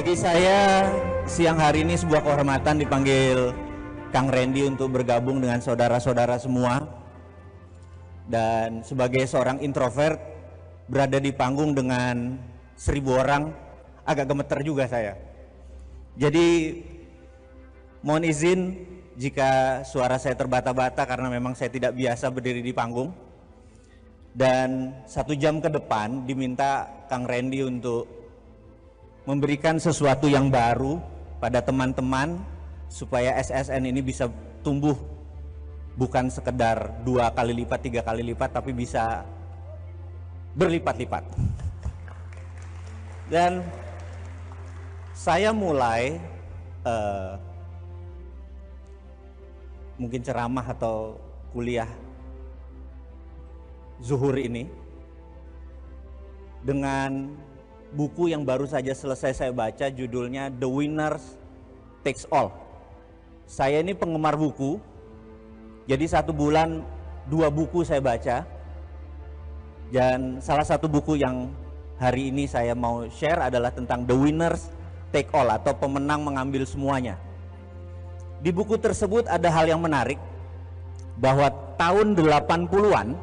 Bagi saya, siang hari ini sebuah kehormatan dipanggil Kang Randy untuk bergabung dengan saudara-saudara semua. Dan sebagai seorang introvert, berada di panggung dengan 1000 orang, agak gemeter juga saya. Jadi, mohon izin jika suara saya terbata-bata karena memang saya tidak biasa berdiri di panggung. Dan 1 jam ke depan diminta Kang Randy untuk memberikan sesuatu yang baru pada teman-teman supaya SSN ini bisa tumbuh bukan sekedar 2 kali lipat, 3 kali lipat, tapi bisa berlipat-lipat. Dan saya mulai mungkin ceramah atau kuliah zuhur ini dengan buku yang baru saja selesai saya baca, judulnya The Winner Takes All. Saya ini penggemar buku, jadi 1 bulan 2 buku saya baca. Dan salah satu buku yang hari ini saya mau share adalah tentang The Winner Take All atau pemenang mengambil semuanya. Di buku tersebut ada hal yang menarik, bahwa tahun 80-an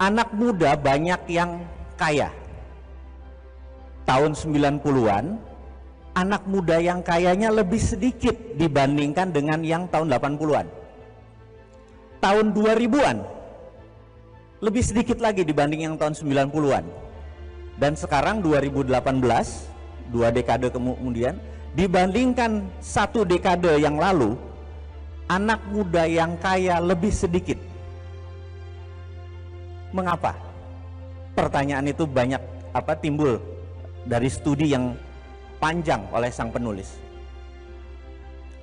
anak muda banyak yang kaya. Tahun 90-an, anak muda yang kayanya lebih sedikit dibandingkan dengan yang tahun 80-an. Tahun 2000-an, lebih sedikit lagi dibanding yang tahun 90-an. Dan sekarang 2018, 2 dekade kemudian, dibandingkan 1 dekade yang lalu, anak muda yang kaya lebih sedikit. Mengapa? Pertanyaan itu banyak timbul dari studi yang panjang oleh sang penulis.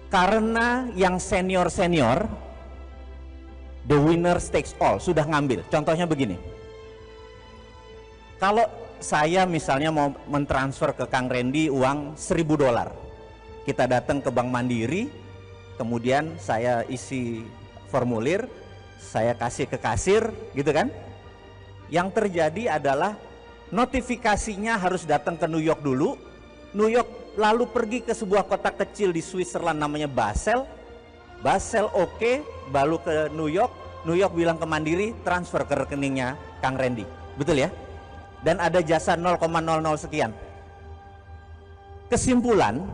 Karena yang senior-senior, the winner takes all, sudah ngambil. Contohnya begini, kalau saya misalnya mau mentransfer ke Kang Randy uang $1000, kita datang ke Bank Mandiri, kemudian saya isi formulir, saya kasih ke kasir, gitu kan. Yang terjadi adalah notifikasinya harus datang ke New York dulu, New York lalu pergi ke sebuah kota kecil di Switzerland namanya Basel, oke, baru ke New York bilang ke Mandiri, transfer ke rekeningnya Kang Randy, betul ya? Dan ada jasa 0,00 sekian. Kesimpulan,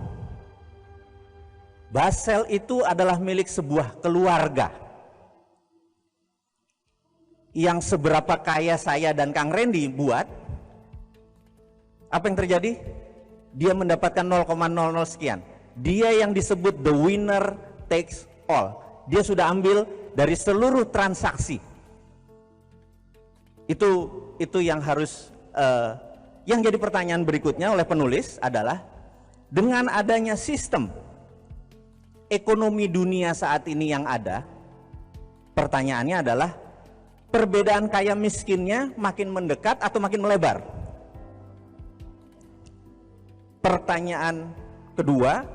Basel itu adalah milik sebuah keluarga. Yang seberapa kaya saya dan Kang Randy buat, apa yang terjadi? Dia mendapatkan 0,00 sekian. Dia yang disebut the winner takes all. Dia sudah ambil dari seluruh transaksi. Itu yang harus yang jadi pertanyaan berikutnya oleh penulis adalah, dengan adanya sistem ekonomi dunia saat ini yang ada, pertanyaannya adalah perbedaan kaya miskinnya makin mendekat atau makin melebar? Pertanyaan kedua,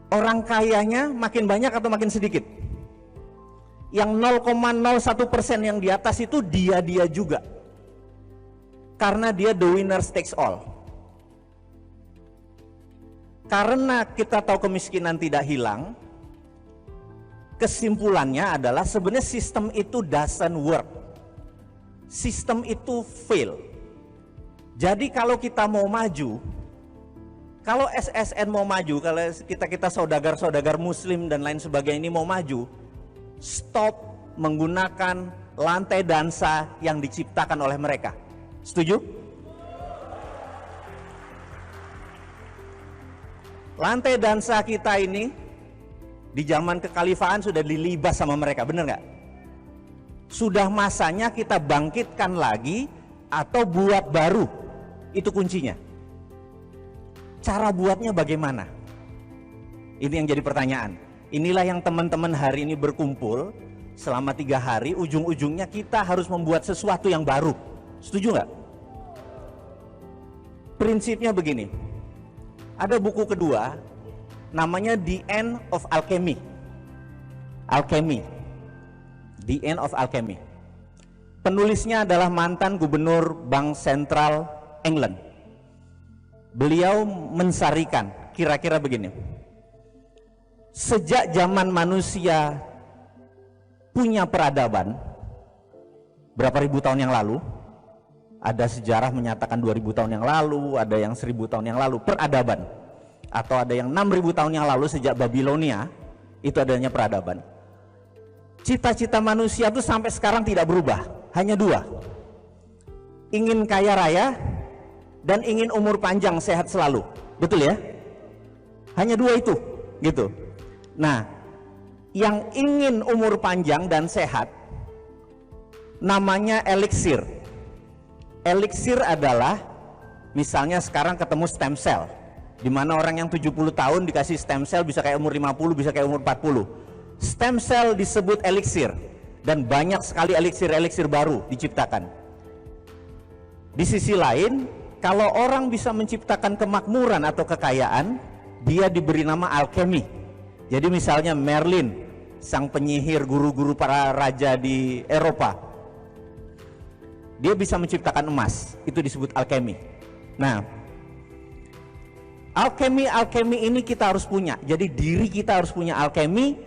orang kayanya makin banyak atau makin sedikit? Yang 0,01% yang di atas itu dia juga, karena dia the winner takes all. Karena kita tahu kemiskinan tidak hilang, kesimpulannya adalah sebenarnya sistem itu doesn't work, sistem itu fail. Jadi kalau kita mau maju, kalau SSN mau maju, kalau kita saudagar-saudagar muslim dan lain sebagainya ini mau maju, stop menggunakan lantai dansa yang diciptakan oleh mereka. Setuju? Lantai dansa kita ini di zaman kekhalifahan sudah dilibas sama mereka, bener nggak? Sudah masanya kita bangkitkan lagi atau buat baru. Itu kuncinya. Cara buatnya bagaimana? Ini yang jadi pertanyaan. Inilah yang teman-teman hari ini berkumpul selama 3 hari, ujung-ujungnya kita harus membuat sesuatu yang baru. Setuju nggak? Prinsipnya begini, ada buku kedua namanya The End of Alchemy. The End of Alchemy. Penulisnya adalah mantan gubernur Bank Sentral England. beliau mensarikan kira-kira begini. Sejak zaman manusia punya peradaban, berapa ribu tahun yang lalu, ada sejarah menyatakan 2000 tahun yang lalu, ada yang 1000 tahun yang lalu, peradaban. Atau ada yang 6000 tahun yang lalu sejak Babilonia, itu adanya peradaban. Cita-cita manusia itu sampai sekarang tidak berubah, hanya dua. Ingin kaya raya dan ingin umur panjang sehat selalu. Betul ya? Hanya dua itu, gitu. Nah, yang ingin umur panjang dan sehat namanya eliksir. Eliksir adalah misalnya sekarang ketemu stem cell, di mana orang yang 70 tahun dikasih stem cell bisa kayak umur 50, bisa kayak umur 40. Stem cell disebut eliksir, dan banyak sekali eliksir-eliksir baru diciptakan. Di sisi lain, kalau orang bisa menciptakan kemakmuran atau kekayaan, dia diberi nama alkemi. Jadi misalnya Merlin, sang penyihir, guru-guru para raja di Eropa, dia bisa menciptakan emas, itu disebut alkemi. Nah, alkemi ini kita harus punya. Jadi diri kita harus punya alkemi,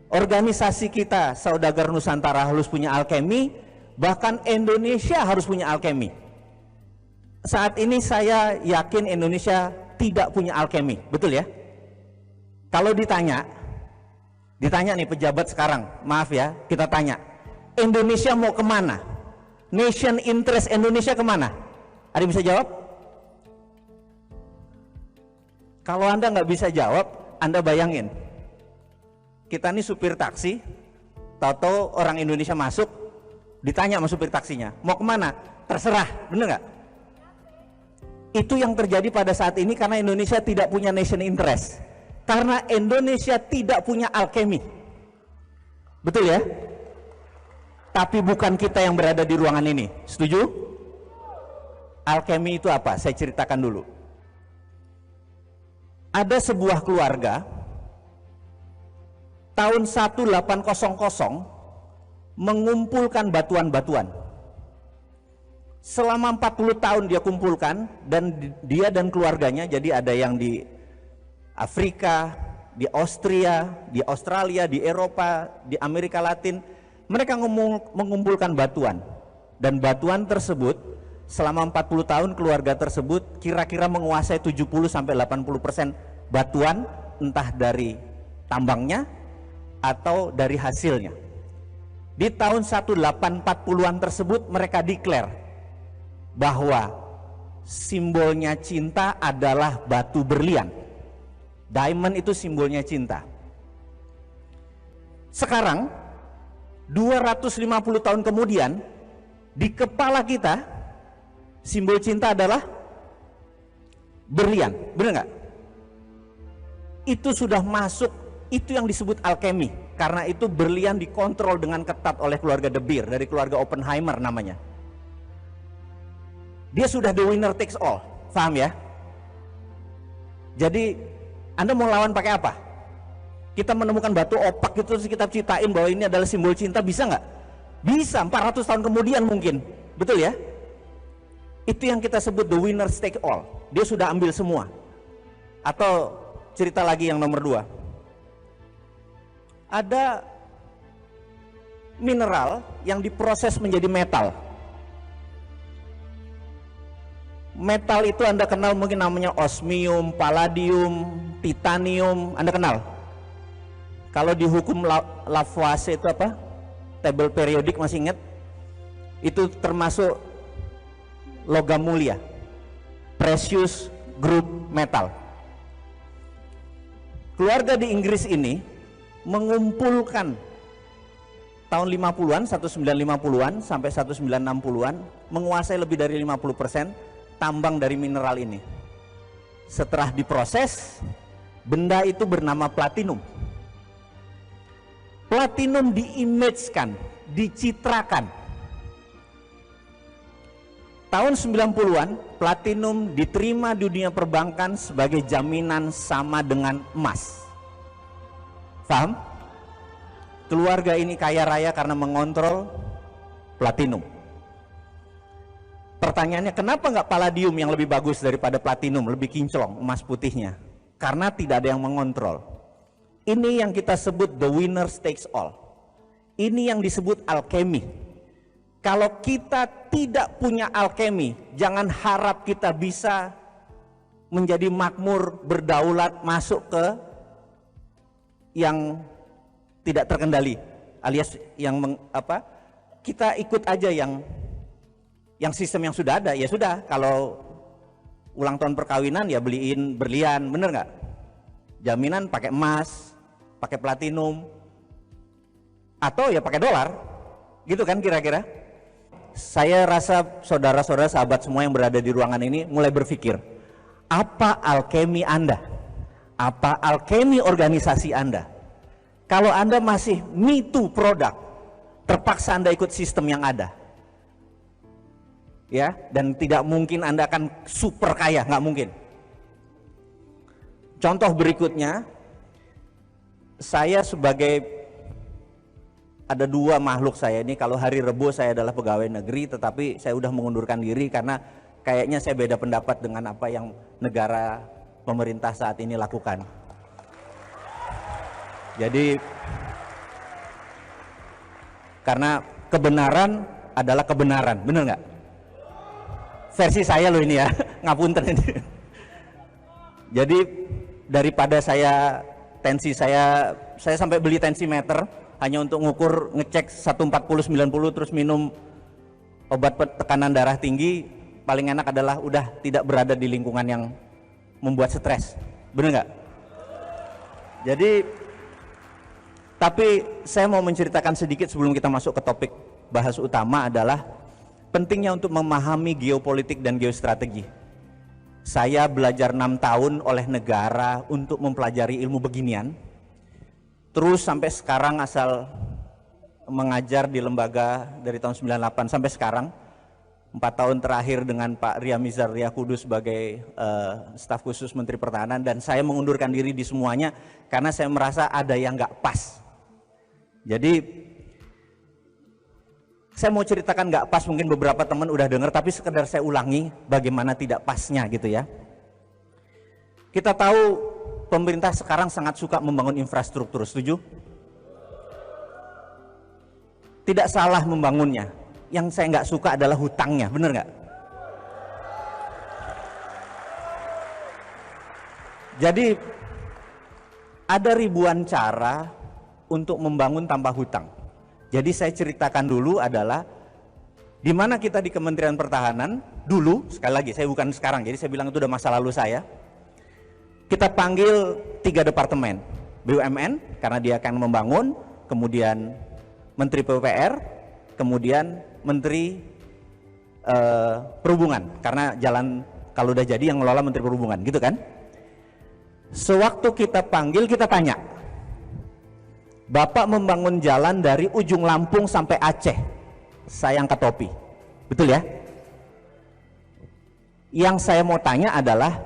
organisasi kita Saudagar Nusantara harus punya alkemi, bahkan Indonesia harus punya alkemi. Saat ini saya yakin Indonesia tidak punya alkemi, betul ya? Kalau ditanya nih pejabat sekarang, maaf ya, kita tanya, Indonesia mau kemana? Nation interest Indonesia kemana? Ada yang bisa jawab? Kalau Anda nggak bisa jawab, Anda bayangin, kita nih supir taksi, tahu-tahu orang Indonesia masuk, ditanya sama supir taksinya, mau kemana? Terserah, bener nggak? Itu yang terjadi pada saat ini karena Indonesia tidak punya nation interest. Karena Indonesia tidak punya alkemi. Betul ya? Tapi bukan kita yang berada di ruangan ini. Setuju? Alkemi itu apa? Saya ceritakan dulu. Ada sebuah keluarga tahun 1800 mengumpulkan batuan-batuan. Selama 40 tahun dia kumpulkan, dan dia dan keluarganya, jadi ada yang di Afrika, di Austria, di Australia, di Eropa, di Amerika Latin, mereka mengumpulkan batuan. Dan batuan tersebut selama 40 tahun keluarga tersebut kira-kira menguasai 70-80% batuan, entah dari tambangnya atau dari hasilnya. Di tahun 1840-an tersebut mereka declare bahwa simbolnya cinta adalah batu berlian. Diamond itu simbolnya cinta. Sekarang 250 tahun kemudian, di kepala kita simbol cinta adalah berlian, benar nggak? Itu sudah masuk, itu yang disebut alkemi. Karena itu berlian dikontrol dengan ketat oleh keluarga De Beer, dari keluarga Oppenheimer namanya. Dia sudah the winner takes all, paham ya? Jadi Anda mau lawan pakai apa? Kita menemukan batu opak itu, terus kita ciptain bahwa ini adalah simbol cinta, bisa nggak? Bisa, 400 tahun kemudian mungkin, betul ya? Itu yang kita sebut the winner take all. Dia sudah ambil semua. Atau cerita lagi yang nomor 2. Ada mineral yang diproses menjadi metal. Metal itu Anda kenal mungkin namanya osmium, palladium, titanium, Anda kenal? Kalau di hukum Lavoisier itu apa? Tabel periodik, masih ingat? Itu termasuk logam mulia, precious group metal. Keluarga di Inggris ini mengumpulkan tahun 50-an, 1950-an sampai 1960-an, menguasai lebih dari 50% tambang dari mineral ini. Setelah diproses, benda itu bernama platinum. Platinum diimagekan, dicitrakan. Tahun 90-an, platinum diterima di dunia perbankan sebagai jaminan sama dengan emas. Paham? Keluarga ini kaya raya karena mengontrol platinum. Pertanyaannya, kenapa nggak palladium yang lebih bagus daripada platinum, lebih kinclong emas putihnya? Karena tidak ada yang mengontrol. Ini yang kita sebut the winner takes all. Ini yang disebut alkemi. Kalau kita tidak punya alkemi, jangan harap kita bisa menjadi makmur, berdaulat, masuk ke yang tidak terkendali, alias yang kita ikut aja yang sistem yang sudah ada. Ya sudah, kalau ulang tahun perkawinan ya beliin berlian, bener nggak? Jaminan pakai emas, pakai platinum, atau ya pakai dolar, gitu kan kira-kira. Saya rasa saudara-saudara, sahabat semua yang berada di ruangan ini mulai berpikir, apa alkemi Anda? Apa alkemi organisasi Anda? Kalau Anda masih me too produk, terpaksa Anda ikut sistem yang ada. Ya, dan tidak mungkin Anda akan super kaya, nggak mungkin. Contoh berikutnya, saya sebagai, ada dua makhluk saya ini, kalau hari Rebo saya adalah pegawai negeri, tetapi saya udah mengundurkan diri karena kayaknya saya beda pendapat dengan apa yang negara pemerintah saat ini lakukan. Jadi karena kebenaran adalah kebenaran, bener nggak? Versi saya loh ini ya, ngapunten ini. Jadi daripada tensi saya sampai beli tensimeter hanya untuk ngukur, ngecek 140/90 terus minum obat tekanan darah tinggi, paling enak adalah udah tidak berada di lingkungan yang membuat stres, bener nggak? Jadi tapi saya mau menceritakan sedikit sebelum kita masuk ke topik bahas utama, adalah pentingnya untuk memahami geopolitik dan geostrategi. Saya belajar 6 tahun oleh negara untuk mempelajari ilmu beginian. Terus sampai sekarang asal mengajar di lembaga dari tahun 98 sampai sekarang. 4 tahun terakhir dengan Pak Ria Mizar Riyakudu sebagai staf khusus Menteri Pertahanan, dan saya mengundurkan diri di semuanya karena saya merasa ada yang nggak pas. Jadi saya mau ceritakan nggak pas, mungkin beberapa teman udah dengar, tapi sekedar saya ulangi bagaimana tidak pasnya gitu ya. Kita tahu pemerintah sekarang sangat suka membangun infrastruktur, setuju? Tidak salah membangunnya. Yang saya nggak suka adalah hutangnya, bener nggak? Jadi ada ribuan cara untuk membangun tanpa hutang. Jadi saya ceritakan dulu adalah di mana kita di Kementerian Pertahanan dulu, sekali lagi saya bukan sekarang, jadi saya bilang itu udah masa lalu saya. Kita panggil 3 departemen, BUMN karena dia akan membangun, kemudian Menteri PUPR, kemudian Menteri Perhubungan karena jalan kalau udah jadi yang ngelola Menteri Perhubungan, gitu kan? Sewaktu kita panggil, kita tanya, Bapak membangun jalan dari ujung Lampung sampai Aceh, saya angkat topi, betul ya? Yang saya mau tanya adalah,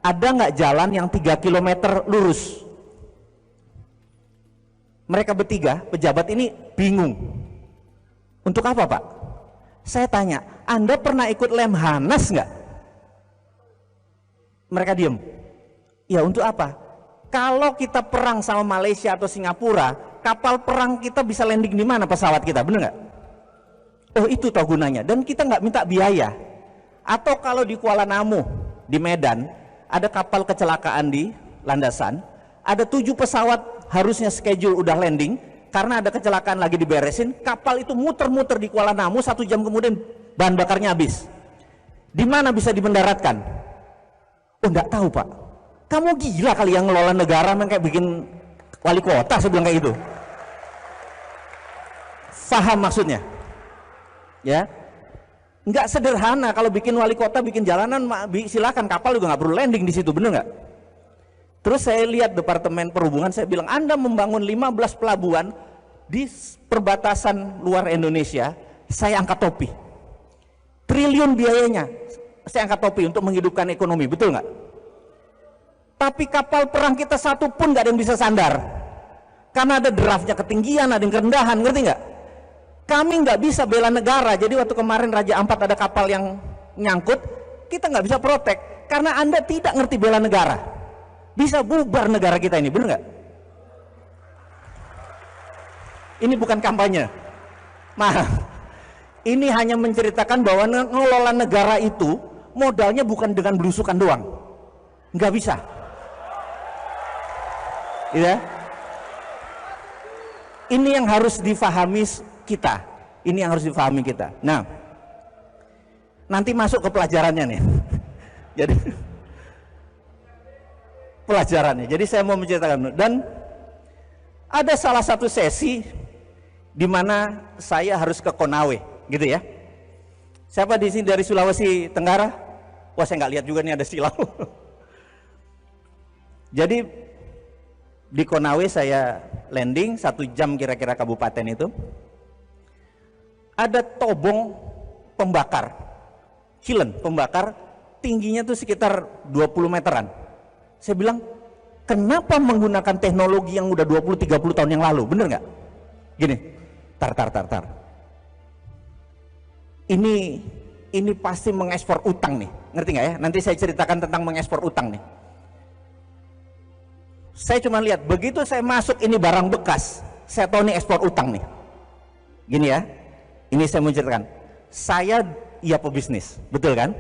ada nggak jalan yang 3 km lurus? Mereka bertiga, pejabat ini bingung. Untuk apa Pak? Saya tanya, Anda pernah ikut Lemhanas nggak? Mereka diem. Ya untuk apa? Kalau kita perang sama Malaysia atau Singapura, kapal perang kita bisa landing di mana pesawat kita, bener nggak? Oh itu toh gunanya, dan kita nggak minta biaya. Atau kalau di Kuala Namu, di Medan, ada kapal kecelakaan di landasan, ada 7 pesawat harusnya schedule udah landing, karena ada kecelakaan lagi diberesin, kapal itu muter-muter di Kuala Namu, 1 jam kemudian bahan bakarnya habis. Di mana bisa dimendaratkan? Oh nggak tahu Pak. Kamu gila kali yang ngelola negara, kayak bikin wali kota, saya bilang kayak gitu. Paham maksudnya? Ya, nggak sederhana kalau bikin wali kota, bikin jalanan, silakan, kapal juga nggak perlu landing di situ, bener nggak? Terus saya lihat Departemen Perhubungan, saya bilang, Anda membangun 15 pelabuhan di perbatasan luar Indonesia, saya angkat topi. Triliun biayanya, saya angkat topi untuk menghidupkan ekonomi, betul nggak? Tapi kapal perang kita satu pun nggak ada yang bisa sandar, karena ada draftnya ketinggian, ada yang kerendahan, ngerti nggak? Kami nggak bisa bela negara. Jadi waktu kemarin Raja Ampat ada kapal yang nyangkut, kita nggak bisa protek karena Anda tidak ngerti bela negara. Bisa bubar negara kita ini, benar nggak? Ini bukan kampanye, maaf. Ini hanya menceritakan bahwa ngelola negara itu modalnya bukan dengan belusukan doang, nggak bisa. Ya. Ini yang harus difahami kita. Ini yang harus difahami kita. Nah, nanti masuk ke pelajarannya nih. Jadi pelajarannya. Jadi saya mau menceritakan, dan ada salah satu sesi di mana saya harus ke Konawe, gitu ya. Siapa di sini dari Sulawesi Tenggara? Wah, saya nggak lihat juga nih ada silau. Jadi di Konawe saya landing 1 jam kira-kira kabupaten itu. Ada tobong pembakar, kilen pembakar, tingginya tuh sekitar 20 meteran. Saya bilang, kenapa menggunakan teknologi yang udah 20-30 tahun yang lalu, bener nggak? Gini, tar. Ini pasti mengekspor utang nih, ngerti nggak ya? Nanti saya ceritakan tentang mengekspor utang nih. Saya cuma lihat, begitu saya masuk ini barang bekas, saya tahu nih ekspor utang nih. Gini ya, ini saya mau ceritakan. Saya iya pebisnis, betul kan?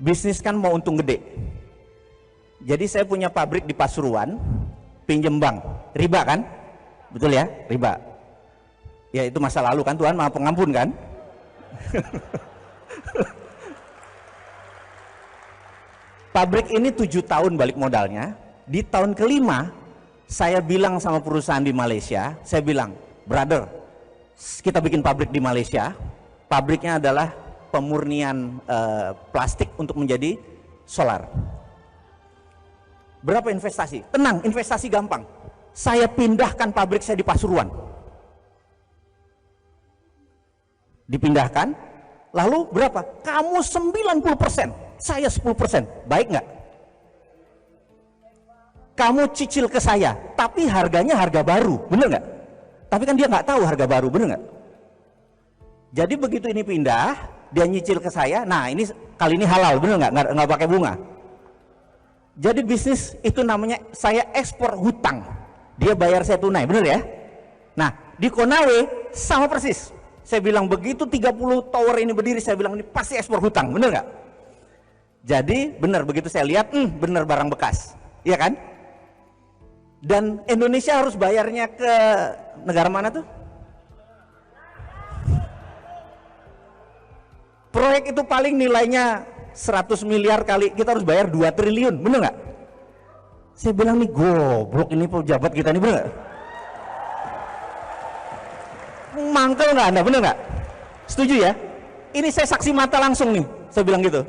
Bisnis kan mau untung gede. Jadi saya punya pabrik di Pasuruan, pinjem bank, riba kan? Betul ya, riba. Ya itu masa lalu kan, Tuhan Maha Pengampun kan? Pabrik ini 7 tahun balik modalnya. Di tahun kelima saya bilang sama perusahaan di Malaysia, saya bilang, brother, kita bikin pabrik di Malaysia. Pabriknya adalah pemurnian plastik untuk menjadi solar. Berapa investasi? Tenang, investasi gampang. Saya pindahkan pabrik saya di Pasuruan. Dipindahkan, lalu berapa? Kamu 90%, saya 10%. Baik nggak? Kamu cicil ke saya, tapi harganya harga baru, bener nggak? Tapi kan dia nggak tahu harga baru, bener nggak? Jadi begitu ini pindah, dia nyicil ke saya. Nah ini kali ini halal, bener nggak pakai bunga. Jadi bisnis itu namanya saya ekspor hutang, dia bayar saya tunai, bener ya? Nah di Konawe sama persis. Saya bilang begitu 30 tower ini berdiri, saya bilang ini pasti ekspor hutang, bener nggak? Jadi bener, begitu saya lihat, bener barang bekas, iya kan? Dan Indonesia harus bayarnya ke negara mana tuh? Proyek itu paling nilainya 100 miliar kali, kita harus bayar 2 triliun, bener nggak? Saya bilang nih goblok ini pejabat kita nih, bener nggak? Mangkel nggak Anda, bener nggak? Setuju ya? Ini saya saksi mata langsung nih, saya bilang gitu.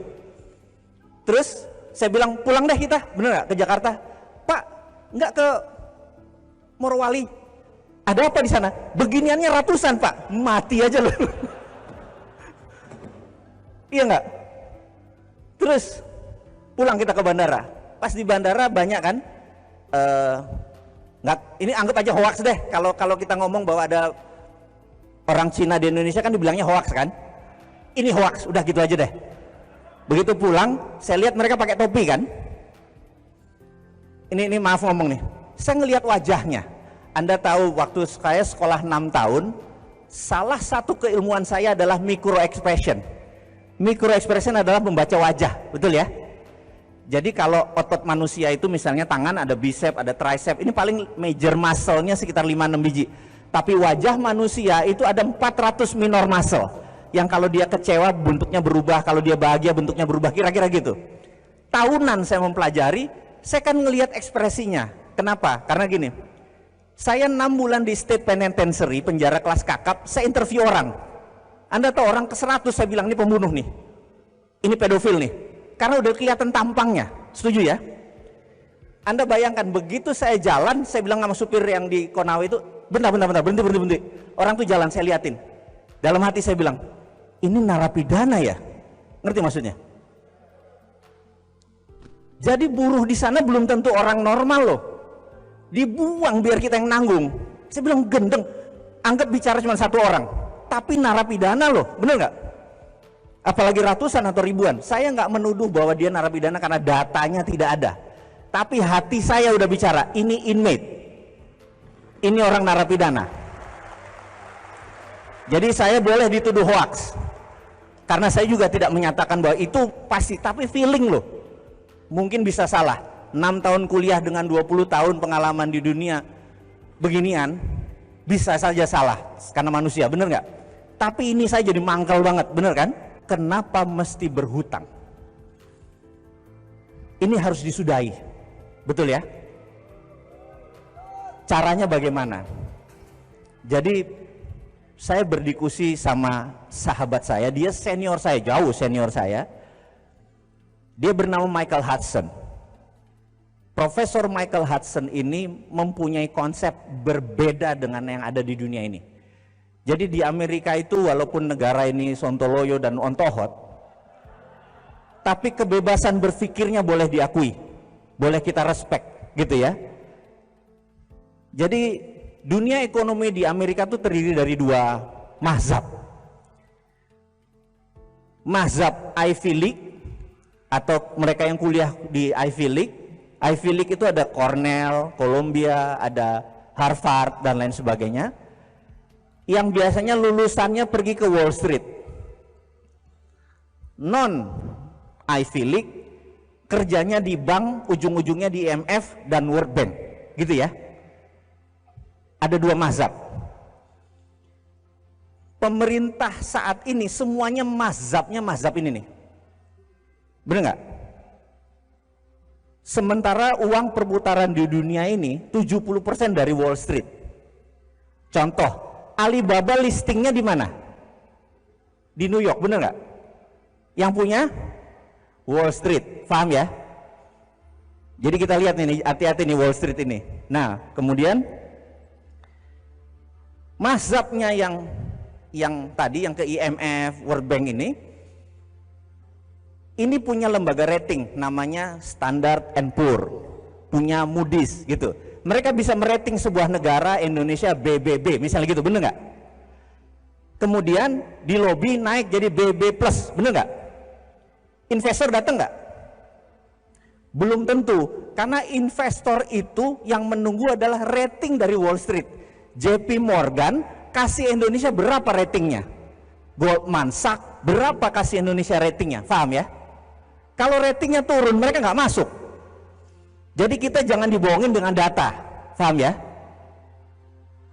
Terus saya bilang pulang deh kita, bener nggak, ke Jakarta? Pak, nggak ke Morowali? Ada apa di sana? Beginiannya ratusan Pak, mati aja loh. Iya nggak? Terus pulang kita ke bandara. Pas di bandara banyak kan? Nggak, ini anggap aja hoax deh. Kalau kita ngomong bahwa ada orang Cina di Indonesia kan dibilangnya hoax kan? Ini hoax, udah gitu aja deh. Begitu pulang, saya lihat mereka pakai topi kan? Ini maaf ngomong nih. Saya ngelihat wajahnya. Anda tahu waktu saya sekolah 6 tahun, salah satu keilmuan saya adalah micro expression. Micro expression adalah membaca wajah, betul ya? Jadi kalau otot manusia itu misalnya tangan ada bicep, ada tricep, ini paling major muscle-nya sekitar 5-6 biji. Tapi wajah manusia itu ada 400 minor muscle. Yang kalau dia kecewa bentuknya berubah, kalau dia bahagia bentuknya berubah, kira-kira gitu. Tahunan saya mempelajari, saya kan ngelihat ekspresinya. Kenapa? Karena gini, saya 6 bulan di State Penitentiary, penjara kelas kakap, saya interview orang. Anda tahu orang ke 100 saya bilang ini pembunuh nih, ini pedofil nih, karena udah kelihatan tampangnya. Setuju ya? Anda bayangkan begitu saya jalan, saya bilang sama supir yang di Konawe itu, bentar, berhenti. Orang tuh jalan, saya liatin. Dalam hati saya bilang, ini narapidana ya? Ngerti maksudnya? Jadi buruh di sana belum tentu orang normal loh. Dibuang biar kita yang nanggung. Saya bilang gendeng, anggap bicara cuma 1 orang, tapi narapidana loh, bener nggak? apalagi ratusan atau ribuan. Saya nggak menuduh bahwa dia narapidana karena datanya tidak ada, tapi hati saya udah bicara, ini inmate, ini orang narapidana. Jadi saya boleh dituduh hoax, karena saya juga tidak menyatakan bahwa itu pasti, tapi feeling loh, mungkin bisa salah. 6 tahun kuliah dengan 20 tahun pengalaman di dunia beginian, bisa saja salah, karena manusia, bener nggak? Tapi ini saya jadi mangkal banget, bener kan? Kenapa mesti berhutang? Ini harus disudahi, betul ya? Caranya bagaimana? Jadi saya berdiskusi sama sahabat saya, dia senior saya, jauh senior saya. Dia bernama Michael Hudson. Profesor Michael Hudson ini mempunyai konsep berbeda dengan yang ada di dunia ini. Jadi di Amerika itu walaupun negara ini sontoloyo dan ontohot, tapi kebebasan berpikirnya boleh diakui, boleh kita respect, gitu ya. Jadi dunia ekonomi di Amerika itu terdiri dari 2 mazhab. Mazhab Ivy League, atau mereka yang kuliah di Ivy League. Ivy League itu ada Cornell, Columbia, ada Harvard dan lain sebagainya, yang biasanya lulusannya pergi ke Wall Street. Non Ivy League kerjanya di bank, ujung-ujungnya di IMF dan World Bank, gitu ya. Ada 2 mazhab. Pemerintah saat ini semuanya mazhabnya mazhab ini nih, bener nggak? Sementara uang perputaran di dunia ini 70% dari Wall Street. Contoh, Alibaba listingnya di mana? Di New York, bener nggak? Yang punya Wall Street, paham ya? Jadi kita lihat nih, hati-hati nih Wall Street ini. Nah, kemudian mazhabnya yang tadi yang ke IMF, World Bank ini punya lembaga rating namanya Standard and Poor, punya Moody's gitu. Mereka bisa merating sebuah negara, Indonesia BBB misalnya gitu, bener nggak? Kemudian di lobby naik jadi BB plus, bener nggak? Investor datang nggak? Belum tentu, karena investor itu yang menunggu adalah rating dari Wall Street. JP Morgan kasih Indonesia berapa ratingnya? Goldman Sachs berapa kasih Indonesia ratingnya? Paham ya? Kalau ratingnya turun, mereka nggak masuk. Jadi kita jangan dibohongin dengan data, paham ya?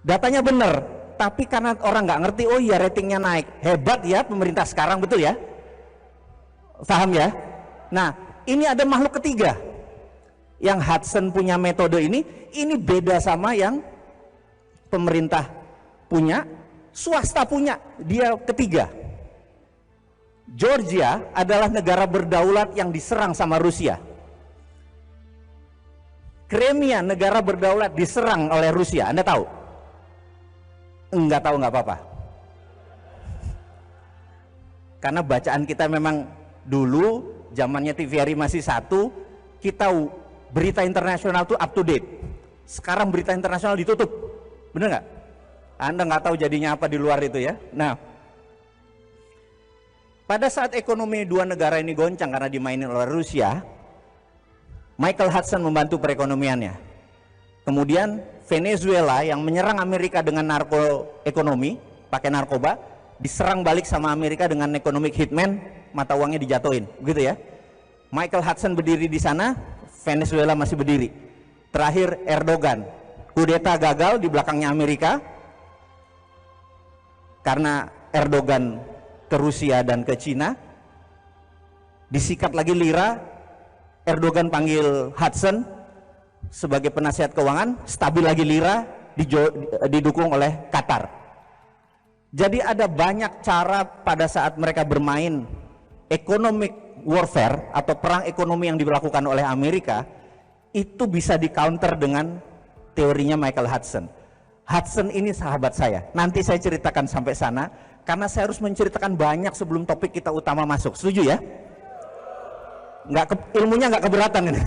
Datanya benar, tapi karena orang nggak ngerti, oh iya ratingnya naik, hebat ya pemerintah sekarang, betul ya? Paham ya? Nah, ini ada makhluk ketiga. Yang Hudson punya metode ini beda sama yang pemerintah punya, swasta punya, dia ketiga. Georgia adalah negara berdaulat yang diserang sama Rusia. Crimea negara berdaulat diserang oleh Rusia. Anda tahu? Enggak tahu nggak apa-apa. Karena bacaan kita memang dulu zamannya TVRI masih 1, kita berita internasional tuh up to date. Sekarang berita internasional ditutup, bener nggak? Anda nggak tahu jadinya apa di luar itu ya. Nah, pada saat ekonomi 2 negara ini goncang karena dimainin oleh Rusia, Michael Hudson membantu perekonomiannya. Kemudian Venezuela yang menyerang Amerika dengan ekonomi, pakai narkoba, diserang balik sama Amerika dengan economic hitman, mata uangnya dijatuhin, begitu ya. Michael Hudson berdiri di sana, Venezuela masih berdiri. Terakhir Erdogan, kudeta gagal di belakangnya Amerika, karena Erdogan ke Rusia dan ke Cina, disikat lagi lira. Erdogan panggil Hudson sebagai penasihat keuangan, stabil lagi lira, didukung oleh Qatar. Jadi ada banyak cara pada saat mereka bermain economic warfare atau perang ekonomi yang dilakukan oleh Amerika, itu bisa di counter dengan teorinya Michael Hudson. Hudson ini sahabat saya, nanti saya ceritakan sampai sana, karena saya harus menceritakan banyak sebelum topik kita utama masuk. Setuju ya? Ilmunya nggak keberatan ini.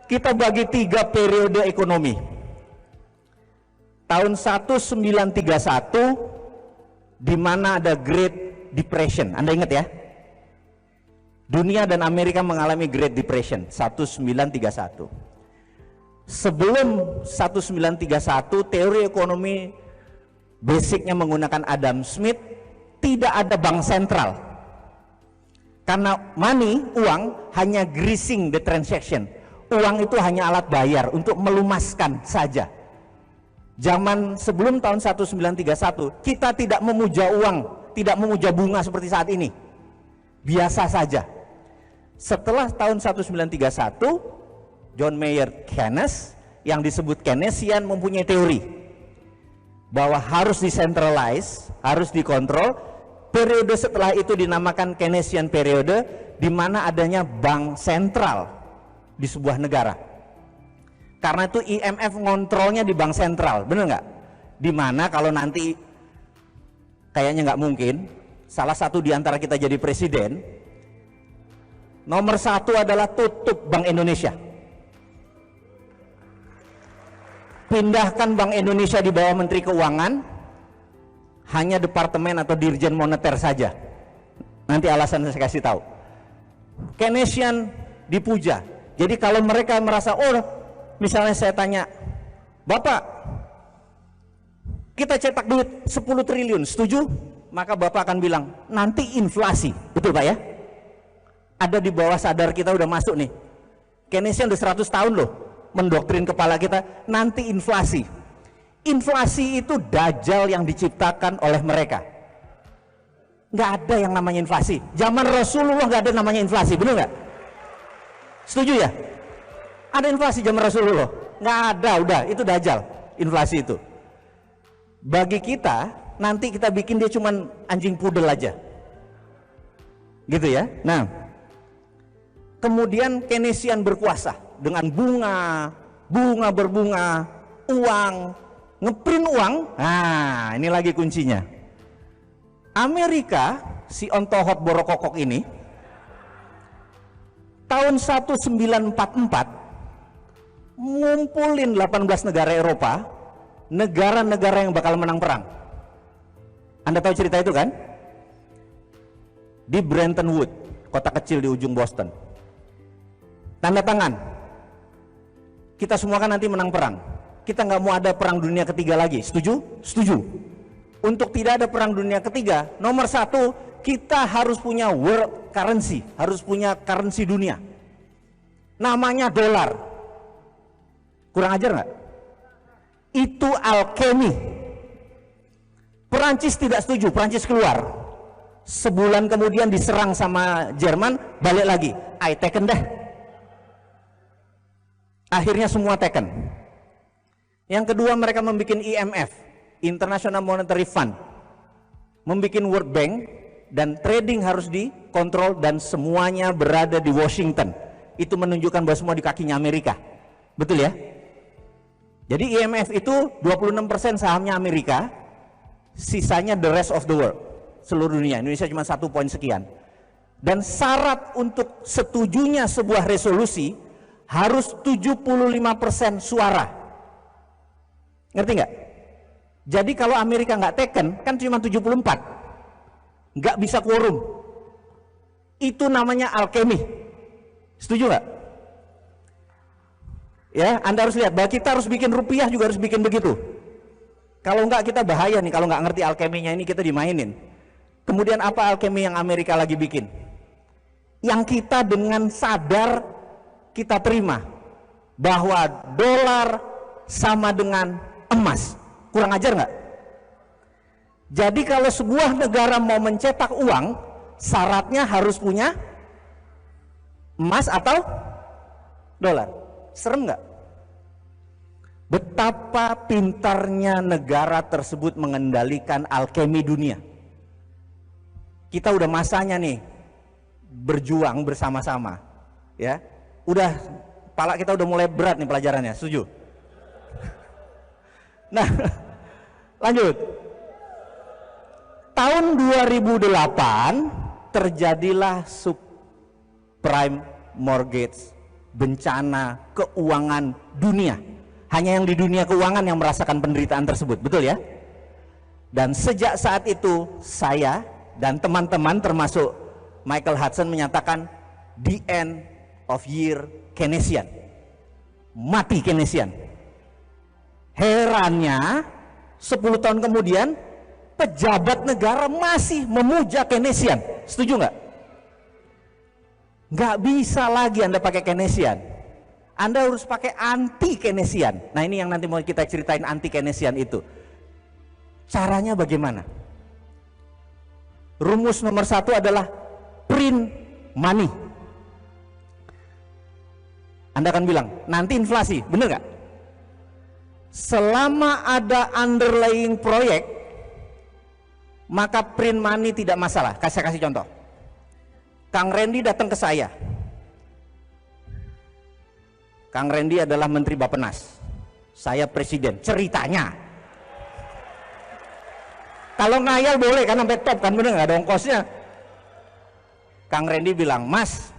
Kita bagi 3 periode ekonomi. Tahun 1931 di mana ada Great Depression. Anda ingat ya? Dunia dan Amerika mengalami Great Depression 1931. Sebelum 1931, teori ekonomi basicnya menggunakan Adam Smith, tidak ada bank sentral. Karena money, uang, hanya greasing the transaction. Uang itu hanya alat bayar untuk melumaskan saja. Zaman sebelum tahun 1931, kita tidak memuja uang, tidak memuja bunga seperti saat ini. Biasa saja. Setelah tahun 1931, John Maynard Keynes yang disebut Keynesian mempunyai teori bahwa harus decentralize, harus dikontrol. Periode setelah itu dinamakan Keynesian periode, di mana adanya bank sentral di sebuah negara. Karena itu IMF ngontrolnya di bank sentral, benar nggak? Di mana kalau nanti kayaknya nggak mungkin salah satu di antara kita jadi presiden, nomor satu adalah tutup Bank Indonesia. Pindahkan Bank Indonesia di bawah Menteri Keuangan, hanya departemen atau dirjen moneter saja. Nanti alasan saya kasih tahu. Keynesian dipuja. Jadi kalau mereka merasa, oh misalnya saya tanya, Bapak, kita cetak duit 10 triliun, setuju? Maka Bapak akan bilang, nanti inflasi. Betul Pak ya? Ada di bawah sadar kita udah masuk nih. Keynesian udah 100 tahun loh mendoktrin kepala kita, nanti inflasi. Inflasi itu dajjal yang diciptakan oleh mereka. Nggak ada yang namanya inflasi. Zaman Rasulullah nggak ada namanya inflasi, benar nggak? Setuju ya? Ada inflasi zaman Rasulullah? Nggak ada, udah itu dajjal inflasi itu. Bagi kita, nanti kita bikin dia cuman anjing pudel aja, gitu ya. Nah, kemudian Keynesian berkuasa dengan bunga berbunga, uang, ngeprint uang. Nah, ini lagi kuncinya. Amerika, si ontohot borokokok ini, tahun 1944 ngumpulin 18 negara Eropa, negara-negara yang bakal menang perang. Anda tahu cerita itu kan? Di Bretton Woods, kota kecil di ujung Boston. Tanda tangan. Kita semua kan nanti menang perang. Kita nggak mau ada perang dunia ketiga lagi. Setuju? Setuju. Untuk tidak ada perang dunia ketiga, nomor satu, kita harus punya world currency, harus punya currency dunia. Namanya dolar. Kurang ajar nggak? Itu alkemi. Perancis tidak setuju, Perancis keluar. Sebulan kemudian diserang sama Jerman, balik lagi. I taken deh. Akhirnya semua taken. Yang kedua, mereka membuat IMF, International Monetary Fund, membuat World Bank, dan trading harus dikontrol dan semuanya berada di Washington. Itu menunjukkan bahwa semua di kakinya Amerika. Betul ya? Jadi IMF itu 26% sahamnya Amerika, sisanya the rest of the world, seluruh dunia. Indonesia cuma 1 poin sekian. Dan syarat untuk setujunya sebuah resolusi harus 75% suara. Ngerti nggak? Jadi kalau Amerika nggak taken, kan cuma 74, nggak bisa quorum. Itu namanya alkemi. Setuju nggak? Ya, Anda harus lihat bahwa kita harus bikin rupiah juga harus bikin begitu. Kalau nggak kita bahaya nih, kalau nggak ngerti alkeminya ini kita dimainin. Kemudian apa alkemi yang Amerika lagi bikin? Yang kita dengan sadar kita terima bahwa dolar sama dengan emas. Kurang ajar nggak? Jadi kalau sebuah negara mau mencetak uang, syaratnya harus punya emas atau dolar. Serem nggak? Betapa pintarnya negara tersebut mengendalikan alkemi dunia. Kita udah masanya nih berjuang bersama-sama, ya. Udah, kepala kita udah mulai berat nih pelajarannya, setuju? Nah, lanjut. Tahun 2008 terjadilah subprime mortgage, bencana keuangan dunia. Hanya yang di dunia keuangan yang merasakan penderitaan tersebut, betul ya? Dan sejak saat itu saya dan teman-teman termasuk Michael Hudson menyatakan the end of year Keynesian. Mati Keynesian. Herannya 10 tahun kemudian pejabat negara masih memuja Keynesian. Setuju nggak? Nggak bisa lagi Anda pakai Keynesian. Anda harus pakai anti Keynesian. Nah, ini yang nanti mau kita ceritain anti Keynesian itu. Caranya bagaimana? Rumus nomor 1 adalah print money. Anda akan bilang, nanti inflasi, bener nggak? Selama ada underlying proyek, maka print money tidak masalah. Saya kasih contoh. Kang Randy datang ke saya. Kang Randy adalah Menteri Bappenas. Saya Presiden. Ceritanya. Kalau ngayal boleh kan sampai top kan, bener nggak, ada ongkosnya. Kang Randy bilang, Mas,